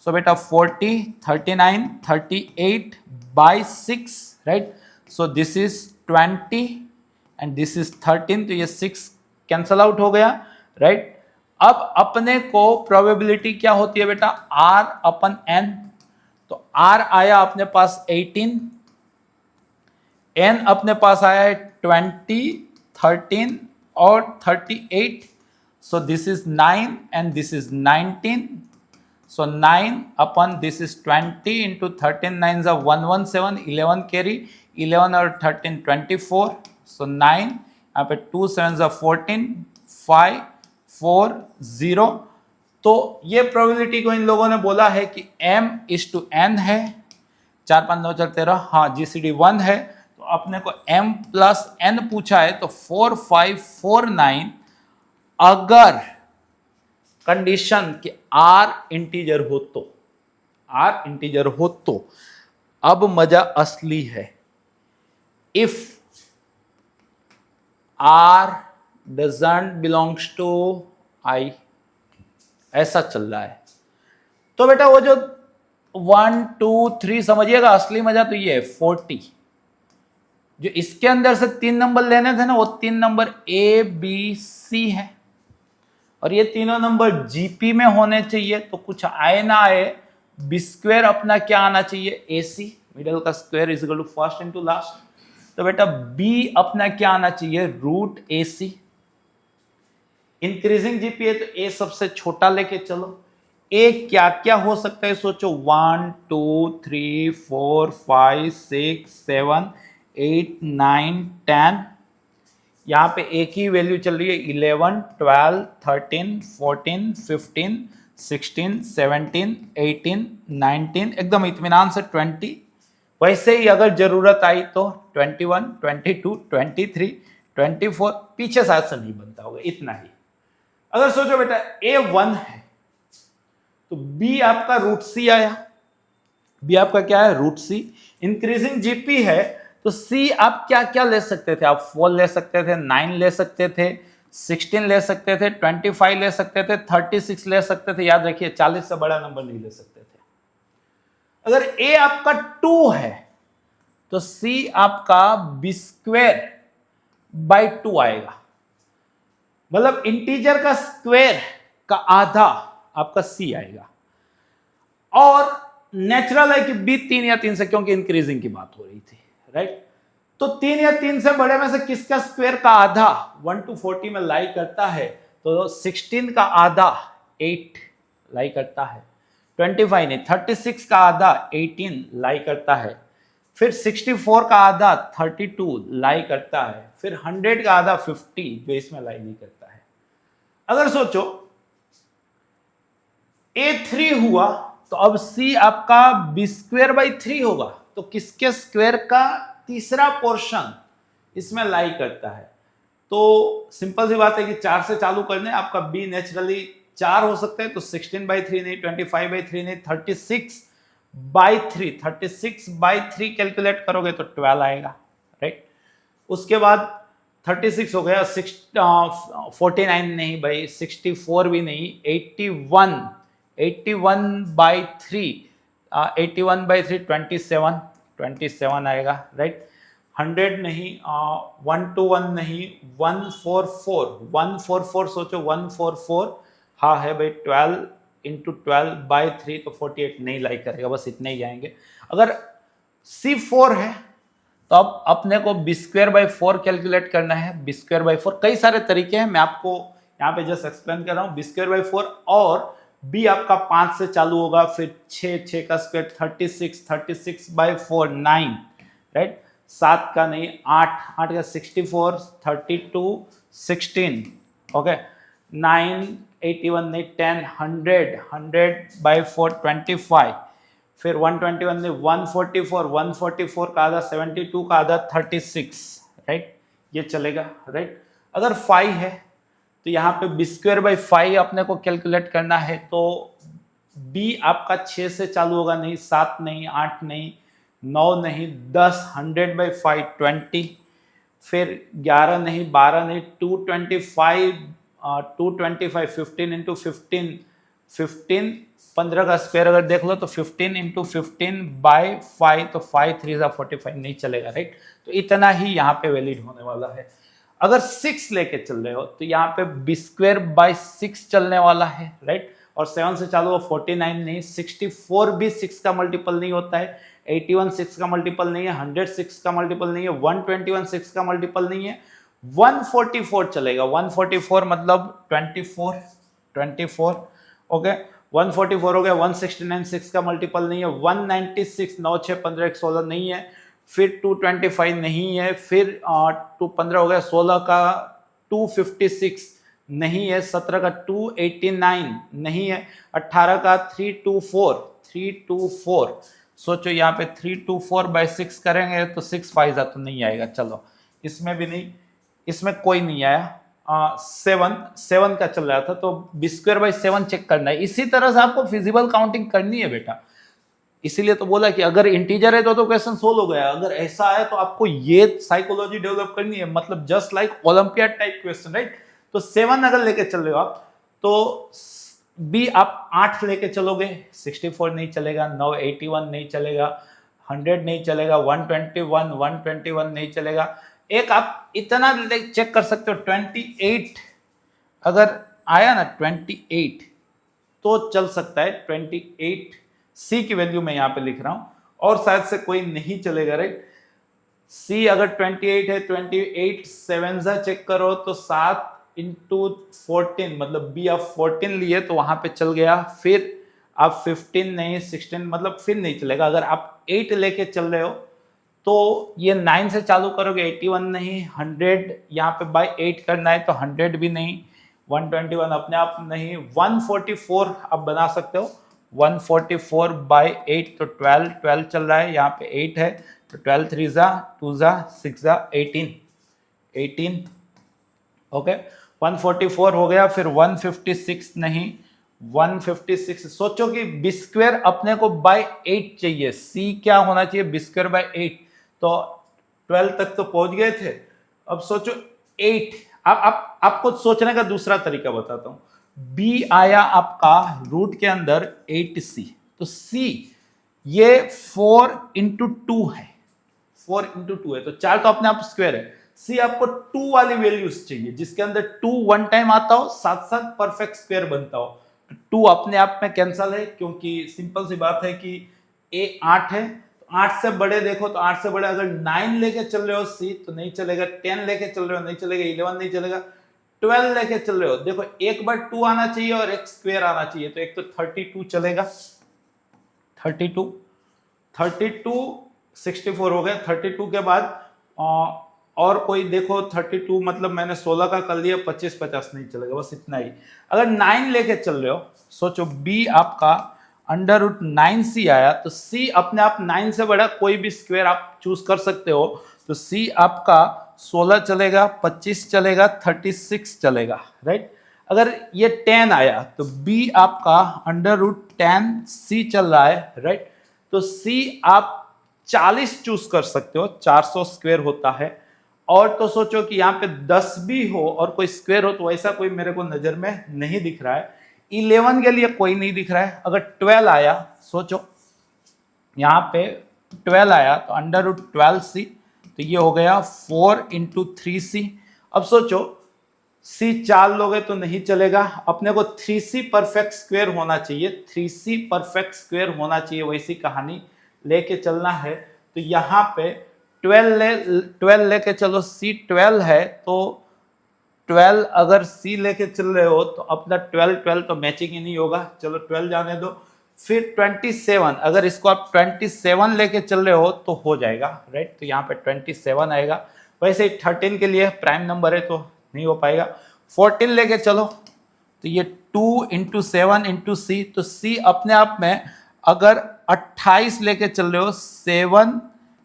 सो बेटा 40 39 38/6, right. So this is 20 and this is 13, तो ये 6 कैंसल आउट हो गया, राइट। अब अपने को प्रोबेबिलिटी क्या होती है बेटा? R/N। तो R आया अपने पास 18, N अपने पास आया है 20 13 और 38, so this is 9 and this is 19, so 9 this is 20 into 13 9 117, 11 carry, 11 और 13 24, सो 9, यहाँ पे 2 7 14 5 4 0। तो ये प्रोबेबिलिटी को इन लोगों ने बोला है कि M/N है। 4 5 9 4 13, हाँ GCD 1 है। तो अपने को M+N पूछा है, तो 4 5 4 9 अगर कंडीशन कि R इंटीजर हो तो, R इंटीजर हो तो अब मजा असली है। If R doesn't belongs to I, ऐसा चल रहा है, तो बेटा वो जो 1 2 3 समझिएगा, असली मजा तो ये है 40। जो इसके अंदर से 3 नंबर लेने थे ना, वो 3 नंबर A B C है, और ये तीनों नंबर जीपी में होने चाहिए। तो कुछ आए ना आए, B² अपना क्या आना चाहिए? AC, मिडल का square is equal to first into last. तो बेटा B अपना क्या आना चाहिए? √AC। इंक्रीजिंग जीपी है तो A सबसे छोटा लेके चलो। A क्या क्या हो सकता है सोचो, 1 2 3 4 5 6 7 8 9 10, यहाँ पे एक ही वैल्यू चल रही है 11 12 13 14 15 16 17 18 19, एकदम इत्मीनान से 20। वैसे ही अगर जरूरत आई तो 21 22 23 24, पीछे शायद से नहीं बनता होगा, इतना ही। अगर सोचो बेटा A1 है तो B आपका रूट सी आया, B आपका क्या है रूट सी। इंक्रीजिंग जीपी है तो C आप क्या क्या ले सकते थे, आप 4 ले सकते थे, 9 ले सकते थे, 16 ले सकते थे, 25 ले सकते थे, 36 ले सकते थे। याद रखिए 40 से बड़ा नंबर नहीं ले सकते थे। अगर A आपका 2 है तो C आपका B² बाई 2 आएगा, मतलब इंटीजर का स्क्वायर का आधा आपका C आएगा। और नेचुरल है कि B 3 या 3 से, क्योंकि इंक्रीजिंग की बात हो रही थी, राइट। तो 3 या 3 से बड़े में से किसका स्क्वायर का आधा 1 to 40 में लाई करता है, तो 16 का आधा 8 लाई करता है, 25 नहीं 36 का आधा 18 लाई करता है, फिर 64 का आधा 32 लाई करता है, फिर 100 का आधा 50 जो इसमें लाई नहीं करता है। अगर सोचो A3 हुआ तो अब C आपका B² बाई 3 होगा, तो किसके स्क्वायर का तीसरा पोर्शन इसमें लाई करता है। तो सिंपल सी बात है कि 4 से चालू करने, आपका B नेचुरली 4 हो सकता है, तो 16 बाई 3 नहीं, 25 बाई 3 नहीं, 36 बाई 3, 36 बाई 3 कैलकुलेट करोगे तो 12 आएगा, राइट। उसके बाद 36 हो गया, 49 नहीं भाई, 64 भी नहीं, 81 बाई 3, 81 बाई 3 27 आएगा, राइट। 100 नहीं, 1 to 1 नहीं, 144 सोचो 144, हाँ है भाई 12 इंटू 12 बाई 3 तो 48 नहीं लाई करेगा, बस इतने ही आएंगे। अगर C4 है तो अब अपने को B² बाई 4 कैलकुलेट करना है। B² बाई 4 कई सारे तरीके हैं, मैं आपको यहाँ पे जस्ट एक्सप्लेन कर रहा हूँ। B² बाई 4 और B आपका 5 से चालू होगा, फिर 6 का स्क्वायर 36 बाई 4 9, राइट। 7 का नहीं, 8 का 64 32 16, ओके। 9 81 नहीं, 10 100 बाई 4 25, फिर 121 नहीं, 144 का आधा 72 का आधा 36, राइट। ये चलेगा, राइट। अगर 5 है तो यहाँ पे B² बाई 5 अपने को कैलकुलेट करना है, तो B आपका 6 से चालू होगा, नहीं 7 नहीं, 8 नहीं, 9 नहीं, 10 100 बाई 5 20, फिर 11 नहीं, 12 नहीं, 225 15 इंटू 15 15 का स्क्वायर अगर देख लो तो 15 इंटू 15 बाई 5, तो 5 3 45 नहीं चलेगा, राइट। तो इतना ही यहाँ पे वैलिड होने वाला है। अगर 6 लेके चल रहे हो तो यहाँ पे B² बाई 6 चलने वाला है, राइट। और 7 से चालू हो 49 नहीं, 64 भी 6 का मल्टीपल नहीं होता है, 81 6 का मल्टीपल नहीं है, 100 6 का मल्टीपल नहीं है, 121 6 का मल्टीपल नहीं है, 144 चलेगा। 144 मतलब 24, ओके। 144 हो गया, 169 6 का मल्टीपल नहीं है, 196 9 6 15 1 16 नहीं है, फिर 225 नहीं है, फिर 2 15 हो गया, 16 का 256 नहीं है, 17 का 289 नहीं है, 18 का 324 सोचो यहाँ पे 324 बाई 6 करेंगे तो 6 5 तो नहीं आएगा, चलो इसमें भी नहीं, इसमें कोई नहीं आया। 7 का चल रहा था, तो B² बाई 7 चेक करना है। इसी तरह से आपको फिजिबल काउंटिंग करनी है बेटा, इसीलिए तो बोला कि अगर इंटीजर है तो क्वेश्चन सोल्व हो गया, अगर ऐसा है तो आपको ये साइकोलॉजी डेवलप करनी है, मतलब just like olympiad type question, right. तो 7 अगर लेके चल रहे हो आप तो B आप 8 लेके चलोगे, 64 नहीं चलेगा, 9 81 नहीं चलेगा, 100 नहीं चलेगा, 121 नहीं चलेगा। एक आप इतना चेक कर सकते हो, 28 अगर आया ना 28 तो चल सकता है। 28 C की वैल्यू मैं यहाँ पे लिख रहा हूं, और शायद से कोई नहीं चलेगा, राइट। C अगर 28 है, 28 7 चेक करो तो 7 इंटू 14, मतलब B आप 14 लिए तो वहां पे चल गया, फिर आप 15 नहीं 16 मतलब फिर नहीं चलेगा। अगर आप 8 लेके चल रहे हो तो ये 9 से चालू करोगे 81 नहीं, 100 यहाँ पे बाय 8 करना है तो 100 भी नहीं, 121 अपने आप नहीं, 144 आप बना सकते हो, 144 बाय 8 तो 12 12 चल रहा है, यहाँ पे 8 है तो 12 3 जा 2 जा 6 जा 18 18 ओके 144 हो गया। फिर 156 नहीं, 156 सोचो कि बी स्क्वेयर अपने को बाय 8 चाहिए, सी क्या होना चाहिए बी स्क्वेयर बाय 8, तो 12 तक तो पहुंच गए थे। अब सोचो 8, आप आपको सोचने का दूसरा तरीका बताता हूं, बी आया आपका रूट के अंदर 8c, तो सी ये 4 इंटू 2 है, 4 इंटू 2 है तो 4 तो अपने आप स्क्वायर है, सी आपको 2 वाली वैल्यूज चाहिए जिसके अंदर 2 वन टाइम आता हो साथ साथ परफेक्ट स्क्वायर बनता हो। 2 अपने आप में कैंसल है क्योंकि सिंपल सी बात है कि ए 8 है, तो 8 से बड़े देखो तो 8 से बड़े अगर 9 लेके चल रहे हो सी तो नहीं चलेगा, 10 लेके चल रहे हो नहीं चलेगा, 11 नहीं चलेगा, 12 लेके चल रहे हो देखो एक बार 2 आना चाहिए और एक स्क्वायर आना चाहिए, तो एक तो 32 चलेगा, 32 64 हो गए, 32 के बाद और कोई देखो 32 मतलब मैंने 16 का कर लिया, 25 50 नहीं चलेगा, बस इतना ही। अगर 9 लेके चल रहे हो सोचो बी आपका अंडर रूट 9c आया तो c अपने आप 9 से बड़ा कोई भी स्क्वायर आप चूज कर सकते हो, तो c आपका 16 चलेगा, 25 चलेगा, 36 चलेगा, राइट। अगर ये 10 आया तो b आपका अंडर रूट 10c चल रहा है, राइट, तो c आप 40 चूज कर सकते हो, 400 स्क्वायर होता है। और तो सोचो कि यहाँ पे 10 भी हो और कोई स्क्वायर हो, तो ऐसा कोई मेरे को नजर में नहीं दिख रहा है। 11 के लिए कोई नहीं दिख रहा है। अगर 12 आया, सोचो यहाँ पे 12 आया तो अंडर रूट 12c, तो ये हो गया 4 इंटू 3c। अब सोचो c 4 लोगे तो नहीं चलेगा, अपने को 3c परफेक्ट स्क्वायर होना चाहिए, 3c परफेक्ट स्क्वायर होना चाहिए, वैसी कहानी लेके चलना है। तो यहाँ पे 12 लेके चलो, c 12 है तो 12 अगर c लेके चल रहे हो तो अपना 12 तो मैचिंग ही नहीं होगा, चलो 12 जाने दो। फिर 27 अगर इसको आप 27 लेके चल रहे हो तो हो जाएगा, राइट, तो यहाँ पे 27 आएगा। वैसे 13 के लिए प्राइम नंबर है तो नहीं हो पाएगा। 14 लेके चलो तो ये 2 इंटू 7 इंटू सी, तो c अपने आप में अगर 28 लेके चल रहे हो 7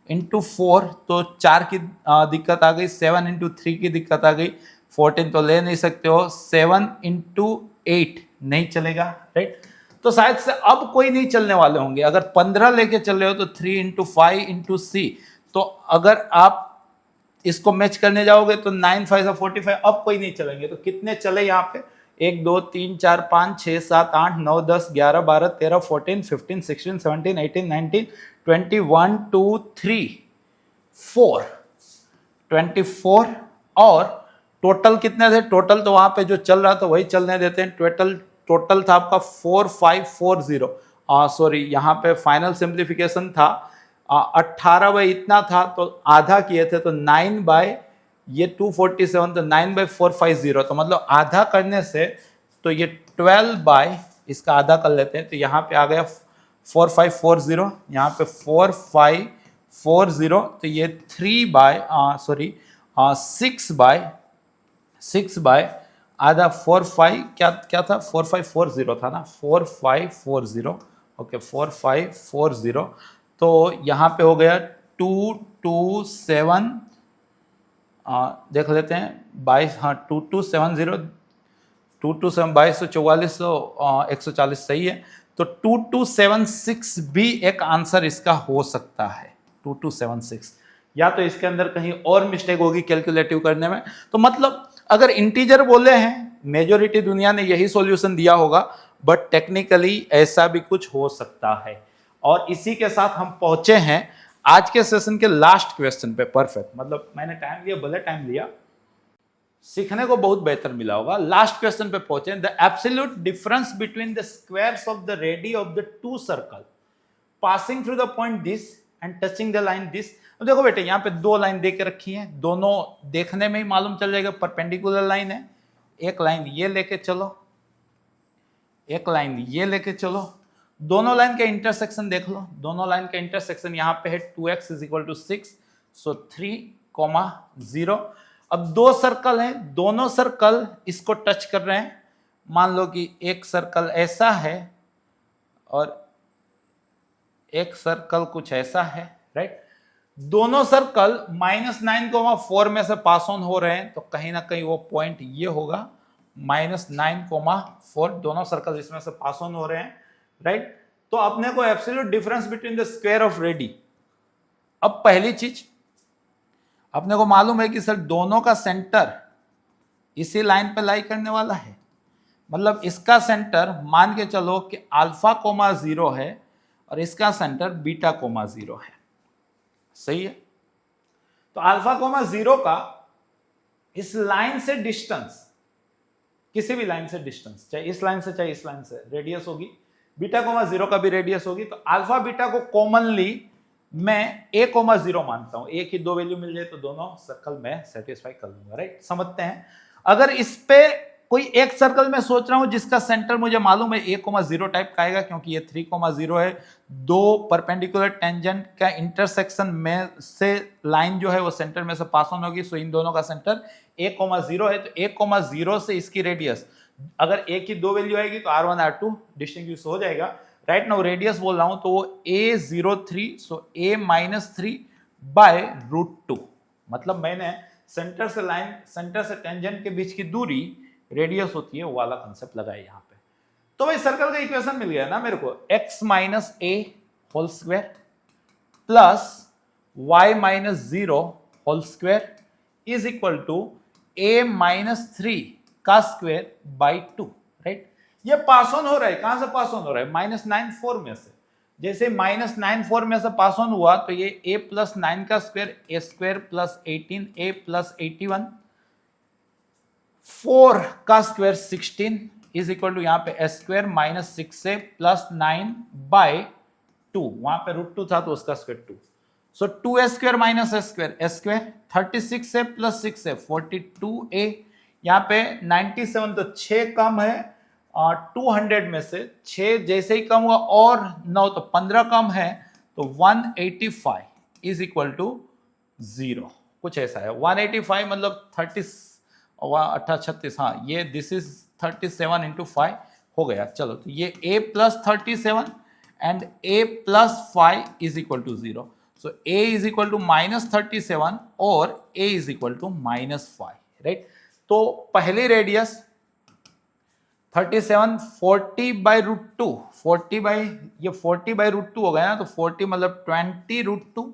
इंटू 4 तो 4 की दिक्कत आ गई, 7 इंटू 3 की दिक्कत आ गई, 14 तो ले नहीं सकते हो, 7 इंटू 8 नहीं चलेगा, राइट। तो शायद से अब कोई नहीं चलने वाले होंगे। अगर 15 लेके चल रहे हो तो 3 इंटू 5 इंटू सी, तो अगर आप इसको मैच करने जाओगे तो 9 5 45, अब कोई नहीं चलेंगे। तो कितने चले यहाँ पे, 1 2 3 4 5 6 7 8 9 10 11 12 13 14 15 16 17 18 19 20 1 2 3 4 24 और टोटल कितने थे, टोटल तो वहां पे जो चल रहा था वही चलने देते हैं। टोटल था आपका 4540, सॉरी यहाँ पे फाइनल सिंप्लीफिकेशन था 18 बाई इतना था तो आधा किए थे, तो 9 बाय ये 247 तो 9 बाई 450, तो मतलब आधा करने से तो ये 12 बाय इसका आधा कर लेते हैं, तो यहाँ पे आ गया 4540, यहाँ पे 4540, तो ये 3 बाय 6 बाय आधा 45 क्या था 4540 था ना, 4540, ओके 4540, तो यहाँ पे हो गया 227, देख लेते हैं 22, हाँ 2270, 227 2244 140 सही है, तो 2276 भी एक आंसर इसका हो सकता है, 2276, या तो इसके अंदर कहीं और मिस्टेक होगी कैलकुलेटिव करने में। तो मतलब अगर इंटीजर बोले हैं, मेजोरिटी दुनिया ने यही सॉल्यूशन दिया होगा, बट टेक्निकली ऐसा भी कुछ हो सकता है। और इसी के साथ हम पहुंचे हैं आज के सेशन के लास्ट क्वेश्चन पे। परफेक्ट, मतलब मैंने टाइम लिया, भले टाइम लिया, सीखने को बहुत बेहतर मिला होगा। लास्ट क्वेश्चन पे पहुंचे, the absolute difference between the squares of the ready of the two circle passing through the point this and touching the line this. अब देखो बेटे, यहाँ पे 2 लाइन दे के रखी है, दोनों देखने में ही मालूम चल जाएगा परपेंडिकुलर लाइन है। एक लाइन ये लेके चलो, एक लाइन ये लेके चलो, दोनों लाइन का इंटरसेक्शन देख लो, दोनों लाइन का इंटरसेक्शन यहाँ पे है 2x = 6, सो 3,0। अब दो सर्कल हैं, दोनों सर्कल इसको टच कर रहे हैं। मान लो कि एक सर्कल ऐसा है और एक सर्कल कुछ ऐसा है, राइट। दोनों सर्कल -9,4 में से पास ऑन हो रहे हैं, तो कहीं ना कहीं वो पॉइंट ये होगा -9,4। दोनों सर्कल इसमें से पास ऑन हो रहे हैं, राइट। तो अपने को absolute difference between the square of ready. अब पहली चीज अपने को मालूम है कि सर दोनों का सेंटर इसी लाइन पे लाई करने वाला है, मतलब इसका सेंटर मान के चलो कि α,0 है और इसका सेंटर β,0 है, सही है। तो α,0 का इस लाइन से डिस्टेंस, किसी भी लाइन से डिस्टेंस, चाहे इस लाइन से चाहे इस लाइन से, रेडियस होगी। β,0 का भी रेडियस होगी। तो अल्फा बीटा को कॉमनली मैं a,0 मानता हूं। a की दो वैल्यू मिल जाए तो दोनों सर्कल में सेटिस्फाई कर लूंगा, राइट। समझते हैं। अगर इस पे कोई एक सर्कल में सोच रहा हूं जिसका सेंटर मुझे मालूम है a,0 टाइप का आएगा, क्योंकि ये 3,0 है। दो परपेंडिकुलर टेंजेंट का इंटरसेक्शन में से लाइन जो है वो सेंटर में से पास ऑन होगी, सो इन दोनों का सेंटर a,0 है। तो a,0 से इसकी रेडियस, अगर a की दो वैल्यू आएगी तो r1 r2 डिस्टिंग्विश हो जाएगा, राइट। नाउ रेडियस बोल रहा हूं तो वो a03, सो a-3/√2। मतलब मैंने सेंटर से लाइन, सेंटर से टेंजेंट के बीच की दूरी रेडियस होती है, वो वाला कंसेप्ट लगाया यहां पे। तो भाई सर्कल का इक्वेशन मिल गया ना मेरे को, x - a whole square plus y - 0 whole square is equal to a - 3 का स्क्वायर बाई 2, राइट। ये पास ऑन हो रहा है, कहां से पास ऑन हो रहा है? -9,4 में से। जैसे -9,4 में से पास ऑन हुआ तो ये a + 9 का स्क्वायर, a² + 18, a + 81, 4 का स्क्वायर 16 इज इक्वल टू यहाँ पे s² - 6a + 9/2, वहां पे √2 था तो उसका स्क्वायर 2, सो 2a² - s², 36a + 6a 42a। यहाँ पे 97, तो 6 कम है 200 में से, 6 जैसे ही कम हुआ और 9 तो 15 कम है, तो 185 इज इक्वल टू 0, कुछ ऐसा है। 185 मतलब 36, हाँ ये दिस इज 37 × 5 हो गया। चलो तो ये a + 37 and a + 5 is equal to 0, so a is equal to -37 और a is equal to -5, right. तो पहली रेडियस 37 40/√2, 40/√2 हो गया ना, तो 40 मतलब 20√2,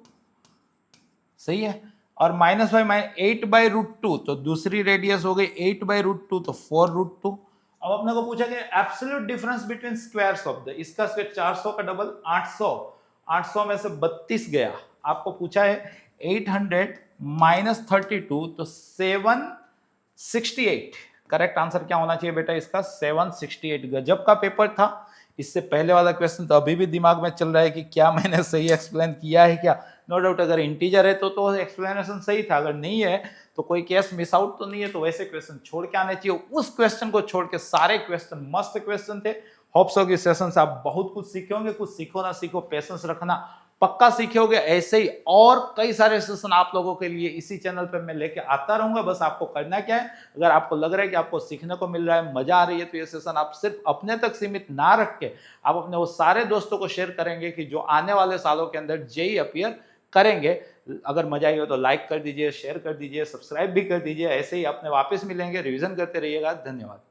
सही है। और -5 8/√2, तो दूसरी रेडियस हो गई 8/√2, तो 4√2। अब अपने को पूछा गया absolute difference between squares of the, इसका स्क्वायर 400 का डबल 800, 800 में से 32 गया। आपको पूछा है 800 - 32, तो 768। करेक्ट आंसर क्या होना चाहिए बेटा इसका? 768। गजब का पेपर था। इससे पहले वाला क्वेश्चन तो अभी भी दिमाग में चल रहा है कि क्या मैंने सही एक्सप्लेन किया है क्या। नो डाउट अगर इंटीजर है तो एक्सप्लेनेशन सही था, अगर नहीं है तो कोई केस मिस आउट तो नहीं है, तो वैसे क्वेश्चन छोड़ के आने चाहिए। उस क्वेश्चन को छोड़ के सारे क्वेश्चन मस्त क्वेश्चन थे। होप्स हो कि सेशन से आप बहुत कुछ सीखे होंगे। कुछ सीखो ना सीखो, पेशेंस रखना पक्का सीखे होगे। ऐसे ही और कई सारे सेशन आप लोगों के लिए इसी चैनल पे मैं लेके आता रहूंगा। बस आपको करना क्या है, अगर आपको लग रहा है कि आपको सीखने को मिल रहा है, मजा आ रही है, तो ये सेशन आप सिर्फ अपने तक सीमित ना रख के आप अपने वो सारे दोस्तों को शेयर करेंगे कि जो आने वाले सालों के अंदर जेईई अपीयर करेंगे। अगर मजा आई हो तो लाइक कर दीजिए, शेयर कर दीजिए, सब्सक्राइब भी कर दीजिए। ऐसे ही अपने वापस मिलेंगे, रिवीजन करते रहिएगा। धन्यवाद।